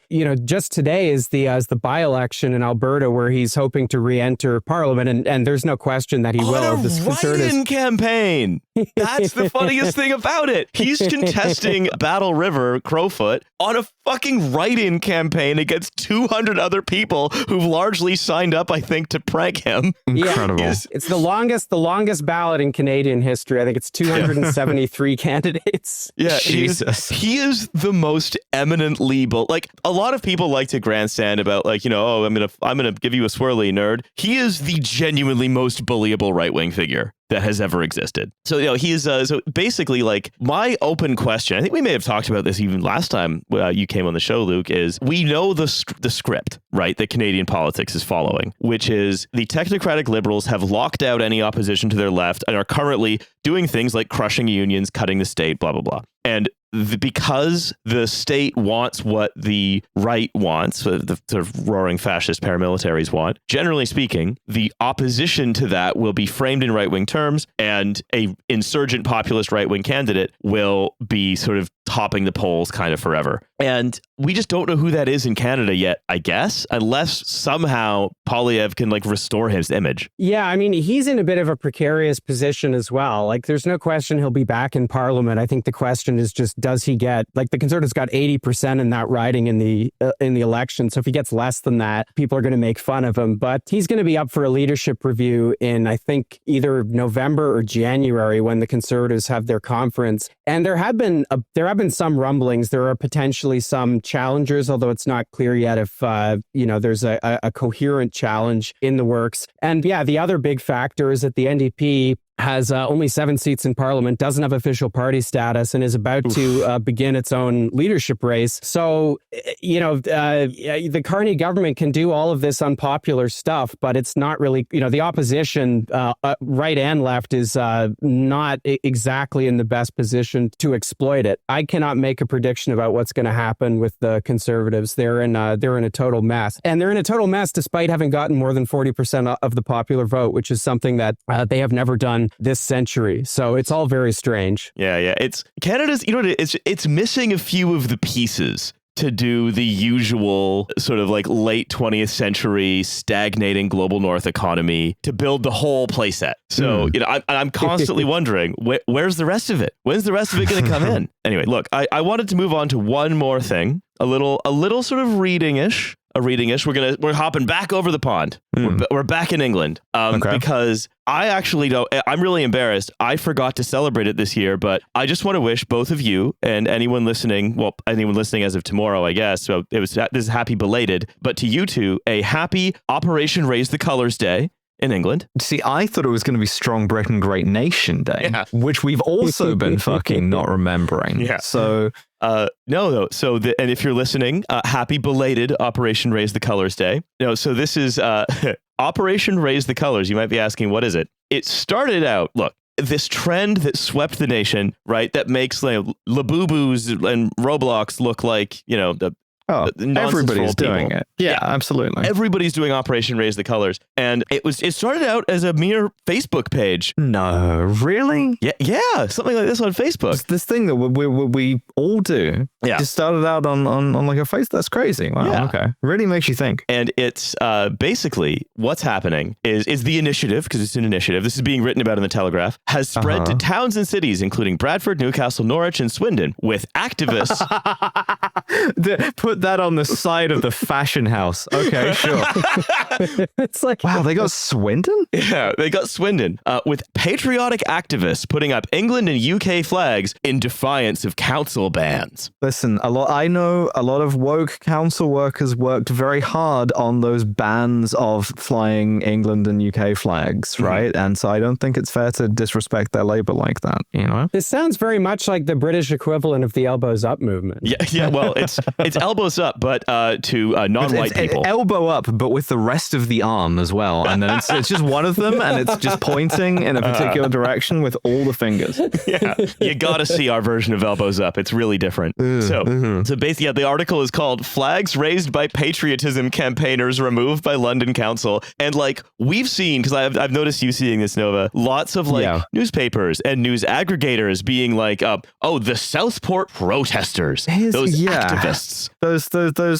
just today is the by-election in Alberta where he's hoping to re-enter Parliament, and there's no question that he will. On a write-in campaign. That's the funniest thing about it. He's contesting Battle River, Crowfoot, on a fucking write-in campaign against 200 other people who've largely signed up, I think, to prank him. Incredible. Yeah, it's the longest ballot in Canadian history. I think it's 273 candidates. Yeah, Jesus. He is the most eminently like a lot of people like to grandstand about like, oh, I'm gonna give you a swirly, nerd. He is the genuinely most bullyable right-wing figure that has ever existed. So, he is so basically like my open question. I think we may have talked about this even last time you came on the show, Luke, is we know the script, right, that Canadian politics is following, which is the technocratic liberals have locked out any opposition to their left and are currently doing things like crushing unions, cutting the state, blah, blah, blah. And because the state wants what the right wants, the sort of roaring fascist paramilitaries want, generally speaking, the opposition to that will be framed in right-wing terms, and a insurgent populist right-wing candidate will be sort of topping the polls kind of forever. And we just don't know who that is in Canada yet, I guess, unless somehow Poilievre can like restore his image. Yeah, I mean, he's in a bit of a precarious position as well. Like, there's no question he'll be back in Parliament. I think the question is just, does he get, like, the Conservatives got 80% in that riding in the election. So if he gets less than that, people are going to make fun of him. But he's going to be up for a leadership review in, I think, either November or January when the Conservatives have their conference. And there have been some rumblings. There are potentially some challengers, although it's not clear yet if there's a coherent challenge in the works. And yeah, the other big factor is that the NDP has only 7 seats in Parliament, doesn't have official party status, and is about to begin its own leadership race. So, the Carney government can do all of this unpopular stuff, but it's not really, the opposition, right and left, is not exactly in the best position to exploit it. I cannot make a prediction about what's going to happen with the Conservatives. They're in a total mess. And they're in a total mess despite having gotten more than 40% of the popular vote, which is something that they have never done this century. So it's all very strange. Yeah. It's Canada's, it's missing a few of the pieces to do the usual sort of like late 20th century stagnating global north economy to build the whole playset. So, I'm constantly wondering, where's the rest of it? When's the rest of it going to come in? Anyway, look, I wanted to move on to one more thing, a little sort of reading-ish. We're hopping back over the pond. We're back in England because I actually don't. I'm really embarrassed. I forgot to celebrate it this year, but I just want to wish both of you and anyone listening as of tomorrow, I guess. So this is happy belated, but to you two, a happy Operation Raise the Colours Day in England. See, I thought it was going to be Strong Britain, Great Nation Day, which we've also been fucking not remembering. Yeah. So. No. So, and if you're listening, happy belated Operation Raise the Colours Day. No, so this is Operation Raise the Colours. You might be asking, what is it? It started out, look, this trend that swept the nation, right? That makes Labubu's and Roblox look like, everybody's doing it. Yeah, absolutely. Everybody's doing Operation Raise the Colours. And it started out as a mere Facebook page. No, really? Yeah, something like this on Facebook. It's this thing that we all do. Yeah. Just started out on like a face. That's crazy. Wow. Yeah. Okay. Really makes you think. And it's basically what's happening is the initiative, because it's an initiative. This is being written about in the Telegraph, has spread to towns and cities, including Bradford, Newcastle, Norwich, and Swindon, with activists. Put that on the side of the fashion house. Okay, sure. It's like, Wow, they got Swindon? Yeah, they got Swindon with patriotic activists putting up England and UK flags in defiance of council bans. Listen, I know a lot of woke council workers worked very hard on those bans of flying England and UK flags, right? And so I don't think it's fair to disrespect their labor like that, you know? this sounds very much like the British equivalent of the elbows up movement. Yeah. Well, it's elbows up, but to non-white people. Elbow up, but with the rest of the arm as well. And then it's just one of them, and it's just pointing in a particular direction with all the fingers. Yeah, you gotta see our version of elbows up. It's really different. So basically, yeah, the article is called "Flags Raised by Patriotism Campaigners Removed by London Council," and like we've seen, because I've noticed you seeing this, Nova, lots of like newspapers and news aggregators being like, "Oh, the Southport protesters, those activists,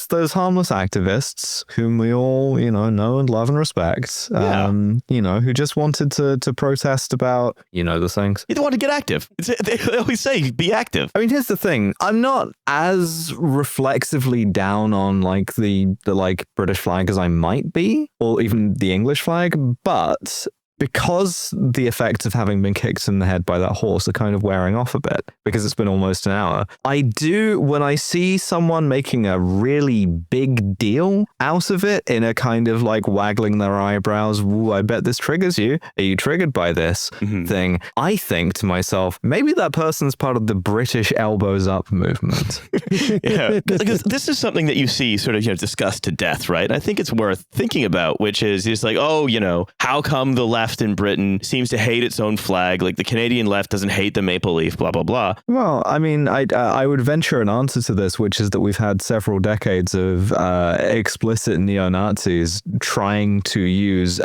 those harmless activists whom we all know and love and respect, who just wanted to protest about the things. You don't want to get active. They always say be active. I mean, here's the thing: I'm not as reflexively down on like the like British flag as I might be, or even the English flag, but because the effects of having been kicked in the head by that horse are kind of wearing off a bit, because it's been almost an hour, I do, when I see someone making a really big deal out of it in a kind of like waggling their eyebrows, "Ooh, I bet this triggers you. Are you triggered by this thing?" I think to myself, maybe that person's part of the British elbows up movement. Yeah, because this is something that you see sort of discussed to death, right? I think it's worth thinking about, which is just like, how come the left in Britain seems to hate its own flag? Like the Canadian left doesn't hate the maple leaf, blah, blah, blah. Well, I mean, I would venture an answer to this, which is that we've had several decades of explicit neo-Nazis trying to use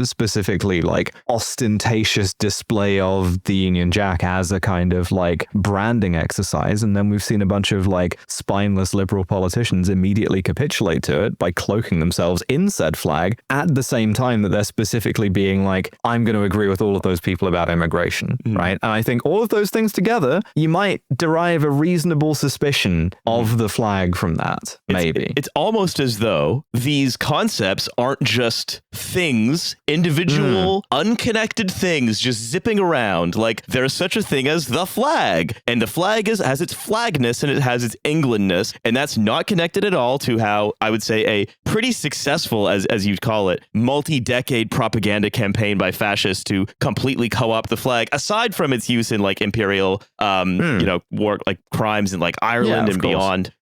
specifically like ostentatious display of the Union Jack as a kind of like branding exercise. And then we've seen a bunch of like spineless liberal politicians immediately capitulate to it by cloaking themselves in said flag at the same time that they're specifically being like, I'm going to agree with all of those people about immigration, right? And I think all of those things together, you might derive a reasonable suspicion of the flag from that, maybe. It's almost as though these concepts aren't just things, individual, unconnected things just zipping around. Like there's such a thing as the flag, and the flag has its flagness and it has its Englandness, and that's not connected at all to how I would say a pretty successful, as you'd call it, multi-decade propaganda campaign by fascists to completely co-opt the flag, aside from its use in like imperial war like crimes in like Ireland and beyond,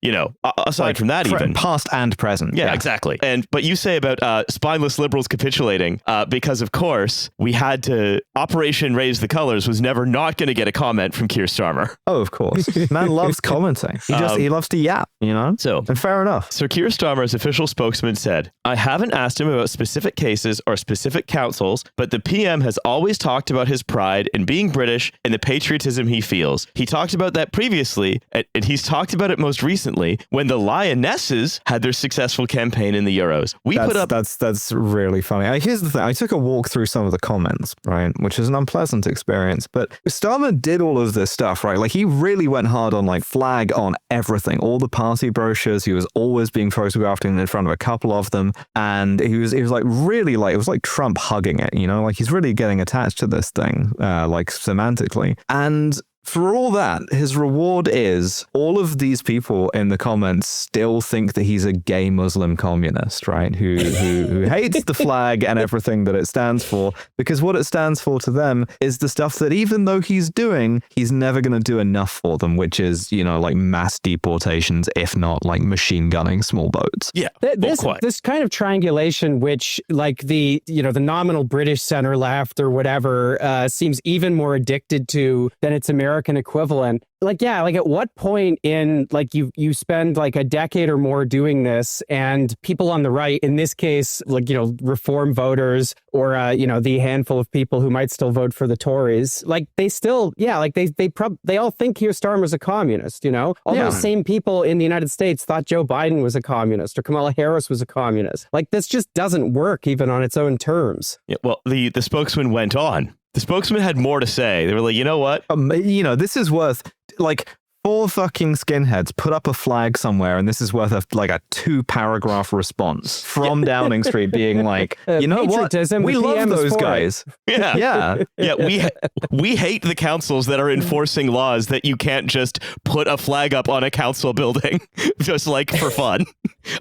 aside like, from that, even past and present. Yeah, exactly. But you say about spineless liberals capitulating because of course we had to Operation Raise the Colors was never not going to get a comment from Keir Starmer. Oh, of course. Man loves commenting. He loves to yap, So, and fair enough. So Keir Starmer's official spokesman said, "I haven't asked him about specific cases or specific councils, but the PM has always talked about his pride in being British and the patriotism he feels. He talked about that previously, and he's talked about it most recently when the Lionesses had their successful campaign in the Euros. That's really funny. Here's the thing. I took a walk through some of the comments, right, which is an unpleasant experience, but Starmer did all of this stuff, right? Like he really went hard on like flag on everything, all the party brochures. He was always being photographed in front of a couple of them, and he was like really like, it was like Trump hugging it, like he's really getting attached to this thing, like semantically. And for all that, his reward is all of these people in the comments still think that he's a gay Muslim communist, right? Who hates the flag and everything that it stands for, because what it stands for to them is the stuff that even though he's doing, he's never going to do enough for them, which is, like mass deportations, if not like machine gunning small boats. Yeah. This kind of triangulation, which like the nominal British center left or whatever seems even more addicted to than its American equivalent. Like, yeah, like at what point in like you spend like a decade or more doing this, and people on the right, in this case, like, reform voters or, the handful of people who might still vote for the Tories, like they still, they all think Keir Starmer's a communist, All those same people in the United States thought Joe Biden was a communist or Kamala Harris was a communist. Like this just doesn't work even on its own terms. Yeah, well, the spokesman went on. The spokesman had more to say. They were like, you know what? This is worth like 4 fucking skinheads put up a flag somewhere, and this is worth a 2-paragraph response from Downing Street being like, you know what? Patriotism, We the love PM is those for it." guys. Yeah. Yeah. We hate the councils that are enforcing laws that you can't just put a flag up on a council building just like for fun,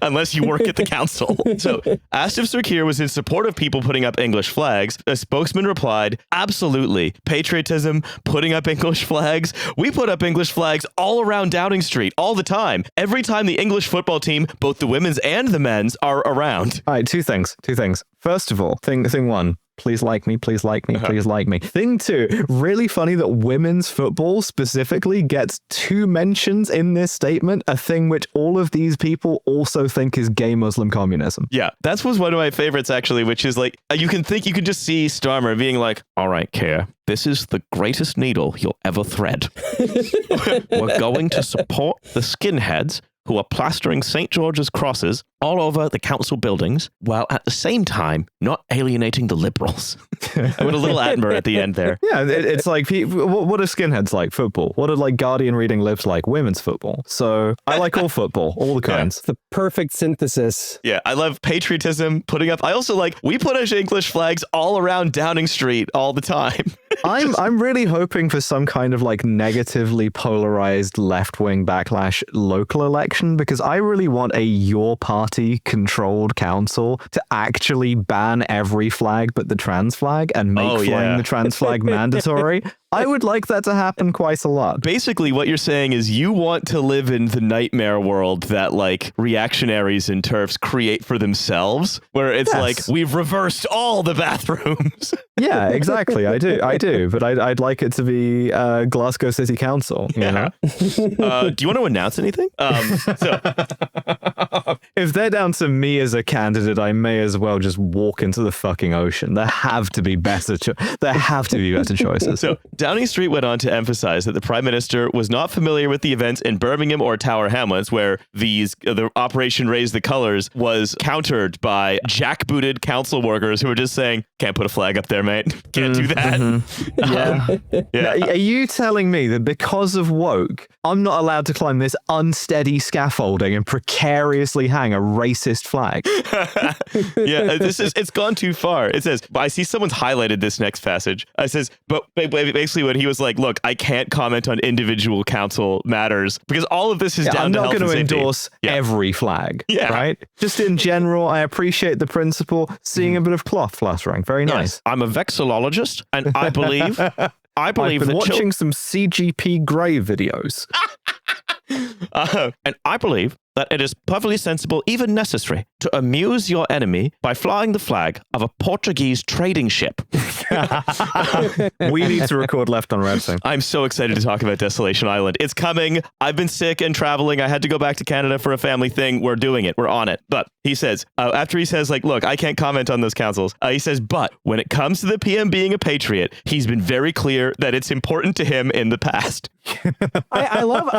unless you work at the council. So, asked if Sir Keir was in support of people putting up English flags, a spokesman replied, "Absolutely. Patriotism, putting up English flags. We put up English flags all around Downing Street all the time. Every time the English football team, both the women's and the men's, are around." All right, two things. First of all, thing one, please like me, please like me, please like me. Thing 2, really funny that women's football specifically gets 2 mentions in this statement, a thing which all of these people also think is gay Muslim communism. Yeah, that was one of my favorites, actually, which is like, you can just see Starmer being like, "All right, Keir, this is the greatest needle you'll ever thread. We're going to support the skinheads who are plastering St. George's crosses all over the council buildings, while at the same time not alienating the liberals." I put a little Attenborough at the end there. Yeah, it's like, what are skinheads like? Football. What are Guardian reading lips like? Women's football. So I like all football, all the kinds. It's the perfect synthesis. Yeah, I love patriotism, putting up. I also like, we put up English flags all around Downing Street all the time. I'm really hoping for some kind of negatively polarized left-wing backlash local election, because I really want a your party controlled council to actually ban every flag but the trans flag and make flying the trans flag mandatory. I would like that to happen quite a lot. Basically, what you're saying is you want to live in the nightmare world that reactionaries and TERFs create for themselves, where it's we've reversed all the bathrooms. Yeah, exactly. I do. But I'd like it to be Glasgow City Council. You know? Do you want to announce anything? If they're down to me as a candidate, I may as well just walk into the fucking ocean. There have to be better choices. So Downing Street went on to emphasize that the Prime Minister was not familiar with the events in Birmingham or Tower Hamlets, where the Operation Raise the Colours was countered by jackbooted council workers who were just saying, "Can't put a flag up there, mate. Can't do that." Yeah. Are you telling me that because of woke, I'm not allowed to climb this unsteady scaffolding and precariously hang a racist flag? It's gone too far. It says, I see someone's highlighted this next passage. It says, but basically when he was like, "Look, I can't comment on individual council matters because all of this is down to health and safety." I'm not going to endorse every flag, right? Just in general, I appreciate the principle. Seeing a bit of cloth fluttering, very nice. I'm a vexillologist, and I believe I've been watching some CGP Grey videos. And I believe that it is perfectly sensible, even necessary, to amuse your enemy by flying the flag of a Portuguese trading ship. We need to record Left on Red soon. I'm so excited to talk about Desolation Island. It's coming. I've been sick and traveling. I had to go back to Canada for a family thing. We're doing it. We're on it. But he says, after he says, look, I can't comment on those councils. He says, but when it comes to the PM being a patriot, he's been very clear that it's important to him in the past. I love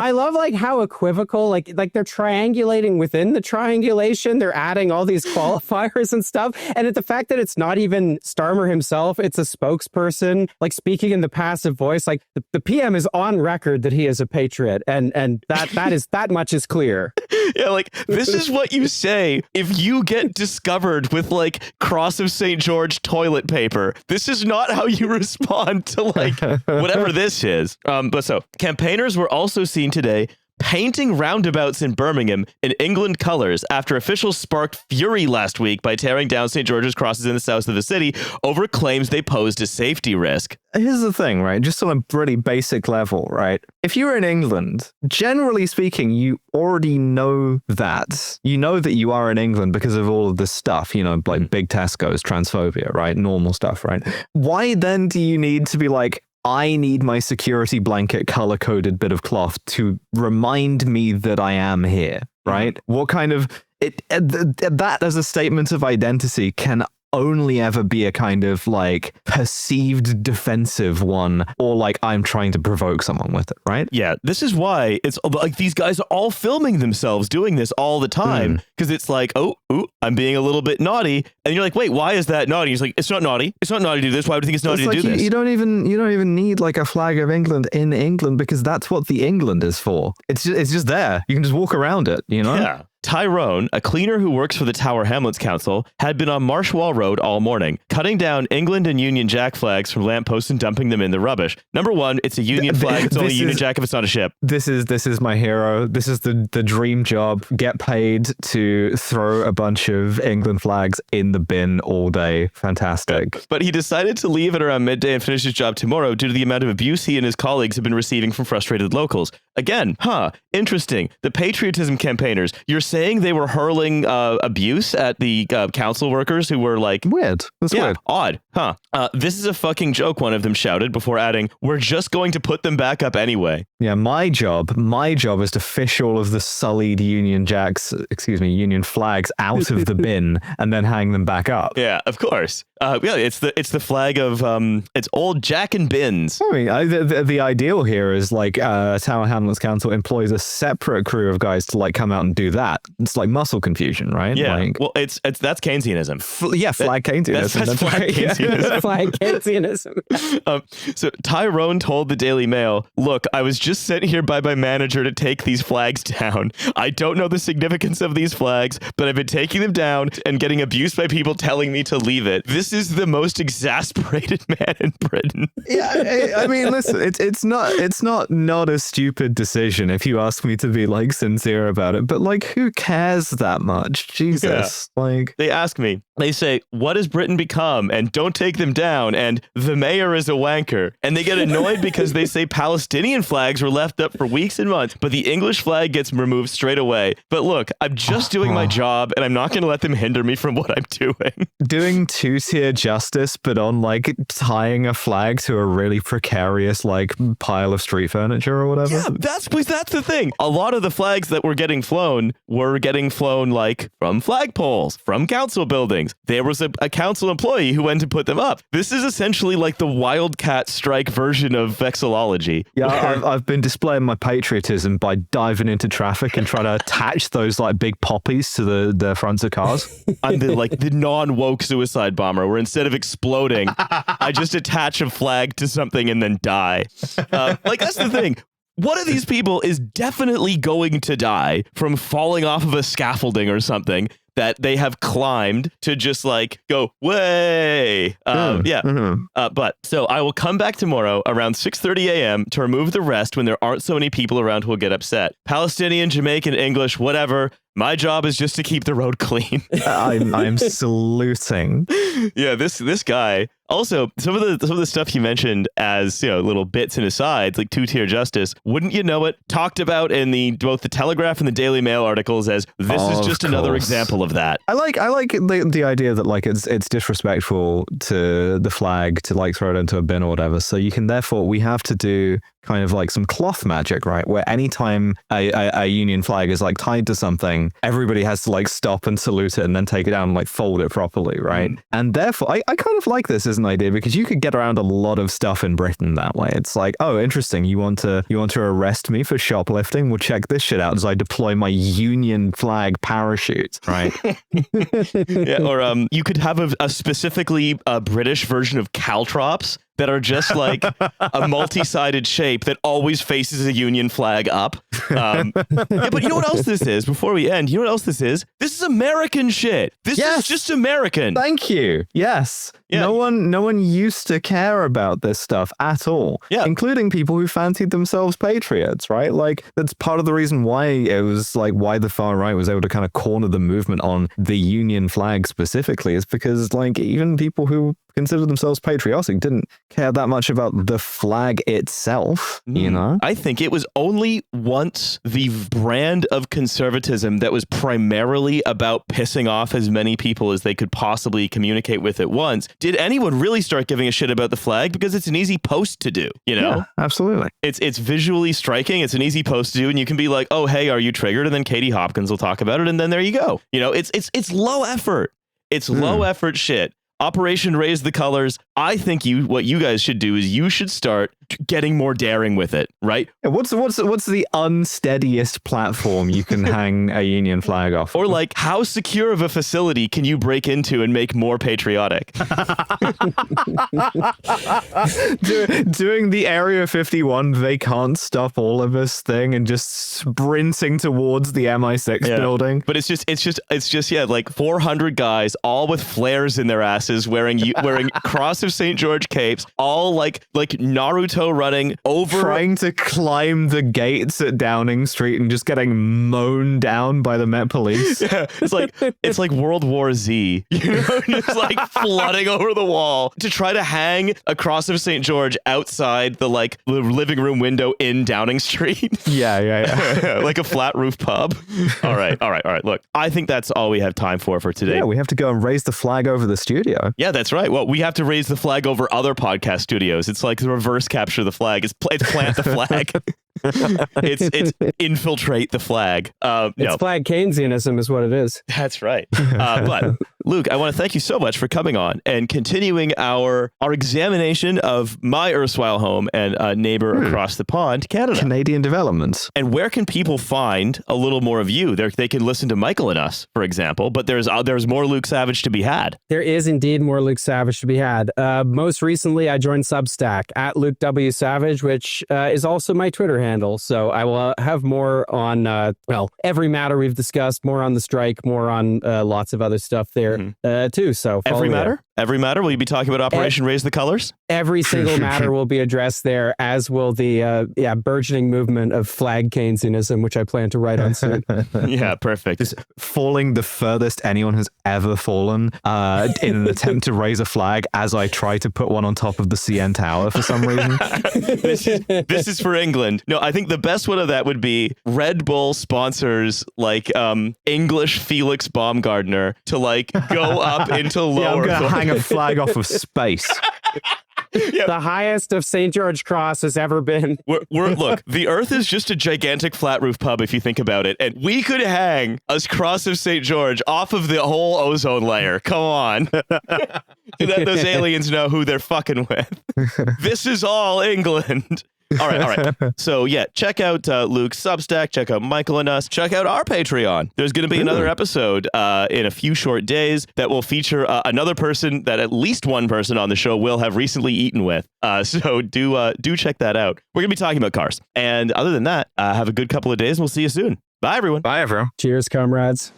how equivocal, they're triangulating within the triangulation. They're adding all these qualifiers and stuff. And the fact that it's not even Starmer himself, it's a spokesperson, speaking in the passive voice, the PM is on record that he is a patriot. And that much is clear. Yeah, this is what you say if you get discovered with Cross of St. George toilet paper. This is not how you respond to whatever this is. But so campaigners were also seen today painting roundabouts in Birmingham in England colours after officials sparked fury last week by tearing down St. George's crosses in the south of the city over claims they posed a safety risk. Here's the thing, right? Just on a pretty basic level, right? If you're in England, generally speaking, you already know that. You know that you are in England because of all of this stuff, big Tesco's, transphobia, right? Normal stuff, right? Why then do you need to be I need my security blanket color-coded bit of cloth to remind me that I am here, right? What kind of... that as a statement of identity can only ever be a kind of like perceived defensive one, or like I'm trying to provoke someone with it, right? Yeah, this is why it's like these guys are all filming themselves doing this all the time, because it's like, oh, I'm being a little bit naughty, and you're like, wait, why is that naughty? He's like, it's not naughty. It's not naughty to do this. Why would you think it's naughty to do this? You don't even need like a flag of England in England, because that's what the England is for. It's just there. You can just walk around it, you know? Yeah. Tyrone, a cleaner who works for the Tower Hamlets Council, had been on Marshwall Road all morning, cutting down England and Union Jack flags from lampposts and dumping them in the rubbish. Number one, it's a Union flag. It's only Union Jack if it's not a ship. This is my hero. This is the dream job. Get paid to throw a bunch of England flags in the bin all day. Fantastic. But he decided to leave at around midday and finish his job tomorrow due to the amount of abuse he and his colleagues have been receiving from frustrated locals. Again, interesting. The patriotism campaigners, you're saying they were hurling abuse at the council workers who were like... Weird. That's weird. Odd. This is a fucking joke, one of them shouted before adding, we're just going to put them back up anyway. Yeah, my job is to fish all of the sullied Union flags out of the bin and then hang them back up. Yeah, of course. It's the flag of it's old Jack and Bins. I mean, the ideal here is like Tower Hamlets Council employs a separate crew of guys to like come out and do that. It's like muscle confusion, right? Yeah. Like, well, that's Keynesianism. Flag Keynesianism. That's flag Keynesianism. Flag Keynesianism. So Tyrone told the Daily Mail, "Look, I was just sent here by my manager to take these flags down. I don't know the significance of these flags, but I've been taking them down and getting abused by people telling me to leave it. This is the most exasperated man in Britain." Yeah, I mean, listen, it's not a stupid decision if you ask me to be like sincere about it, but like, who cares that much? Jesus. Yeah. Like, they ask me, they say, "What has Britain become?" and "Don't take them down," and "The mayor is a wanker." And they get annoyed because they say Palestinian flags were left up for weeks and months, but the English flag gets removed straight away. But look, I'm just doing my job, and I'm not going to let them hinder me from what I'm doing. Doing two-tier justice, but on like tying a flag to a really precarious like pile of street furniture or whatever. Yeah, that's the thing. A lot of the flags that were getting flown like from flagpoles, from council buildings. There was a council employee who went to put them up. This is essentially like the wildcat strike version of vexillology. Yeah, I've been displaying my patriotism by diving into traffic and trying to attach those like big poppies to the fronts of cars. I'm the non-woke suicide bomber, where instead of exploding, I just attach a flag to something and then die. Like, that's the thing. One of these people is definitely going to die from falling off of a scaffolding or something that they have climbed to just like go way. But so I will come back tomorrow around 6:30 a.m. to remove the rest when there aren't so many people around who will get upset. Palestinian, Jamaican, English, whatever. My job is just to keep the road clean. I'm saluting. Yeah, this guy. Also, some of the stuff he mentioned as, you know, little bits and asides, like two-tier justice, wouldn't you know it, talked about in both the Telegraph and the Daily Mail articles as this is just another example of that. I like the idea that like it's disrespectful to the flag to like throw it into a bin or whatever. So we have to do kind of like some cloth magic, right? Where anytime a Union flag is like tied to something, everybody has to like stop and salute it and then take it down and like fold it properly, right? And therefore, I kind of like this as an idea because you could get around a lot of stuff in Britain that way. It's like, oh, interesting. You want to arrest me for shoplifting? Well, check this shit out as I deploy my Union flag parachute, right? Yeah, or you could have a specifically British version of caltrops that are just like a multi-sided shape that always faces a Union flag up. Yeah, but you know what else this is? Before we end, you know what else this is? This is American shit. This is just American. Thank you. Yes. Yeah. No one used to care about this stuff at all. Yeah. Including people who fancied themselves patriots, right? Like, that's part of the reason why it was like why the far right was able to kind of corner the movement on the Union flag specifically is because like even people who consider themselves patriotic didn't care that much about the flag itself, you know? I think it was only once the brand of conservatism that was primarily about pissing off as many people as they could possibly communicate with at once did anyone really start giving a shit about the flag, because it's an easy post to do, you know? Yeah, absolutely. It's visually striking. It's an easy post to do, and you can be like, oh, hey, are you triggered? And then Katie Hopkins will talk about it, and then there you go. You know, it's low effort. It's low effort shit. Operation Raise the Colors. I think what you guys should do is you should start getting more daring with it, right? What's the unsteadiest platform you can hang a Union flag off? Or like, how secure of a facility can you break into and make more patriotic? Doing the Area 51, they can't stop all of us thing and just sprinting towards the MI6 building. But it's just like 400 guys, all with flares in their asses, wearing Cross of St. George capes, all like Naruto running over, trying to climb the gates at Downing Street and just getting mown down by the Met Police. Yeah, it's like World War Z, just like flooding over the wall to try to hang a Cross of St. George outside the living room window in Downing Street. Yeah. Like a flat roof pub. All right. Look, I think that's all we have time for today. Yeah, we have to go and raise the flag over the studio. Yeah, that's right. Well, we have to raise the flag over other podcast studios. It's like the reverse capture the flag. It's plant the flag. It's infiltrate the flag. It's flag Keynesianism is what it is. That's right. But Luke, I want to thank you so much for coming on and continuing our examination of my erstwhile home and neighbor across the pond, Canada. Canadian Development. And where can people find a little more of you? They can listen to Michael and us, for example, but there's more Luke Savage to be had. There is indeed more Luke Savage to be had. Most recently, I joined Substack at Luke W. Savage, which is also my Twitter handle. So I will have more on, every matter we've discussed, more on the strike, more on lots of other stuff there too. So every matter? Every matter? Will you be talking about Operation Raise the Colors? Every single matter will be addressed there, as will the burgeoning movement of flag Keynesianism, which I plan to write on soon. Yeah, perfect. Just falling the furthest anyone has ever fallen in an attempt to raise a flag as I try to put one on top of the CN Tower for some reason. This is for England. No, I think the best one of that would be Red Bull sponsors like English Felix Baumgartner to like go up into lower. I'm gonna hang a flag off of space. Yeah. The highest of St. George Cross has ever been. Look, the Earth is just a gigantic flat roof pub if you think about it, and we could hang a Cross of St. George off of the whole ozone layer. Come on. To let those aliens know who they're fucking with. This is all England. All right. So yeah, check out Luke's Substack, check out Michael and us, check out our Patreon. There's going to be another episode in a few short days that will feature another person that at least one person on the show will have recently eaten with. So do check that out. We're going to be talking about cars. And other than that, have a good couple of days and we'll see you soon. Bye, everyone. Bye, everyone. Cheers, comrades.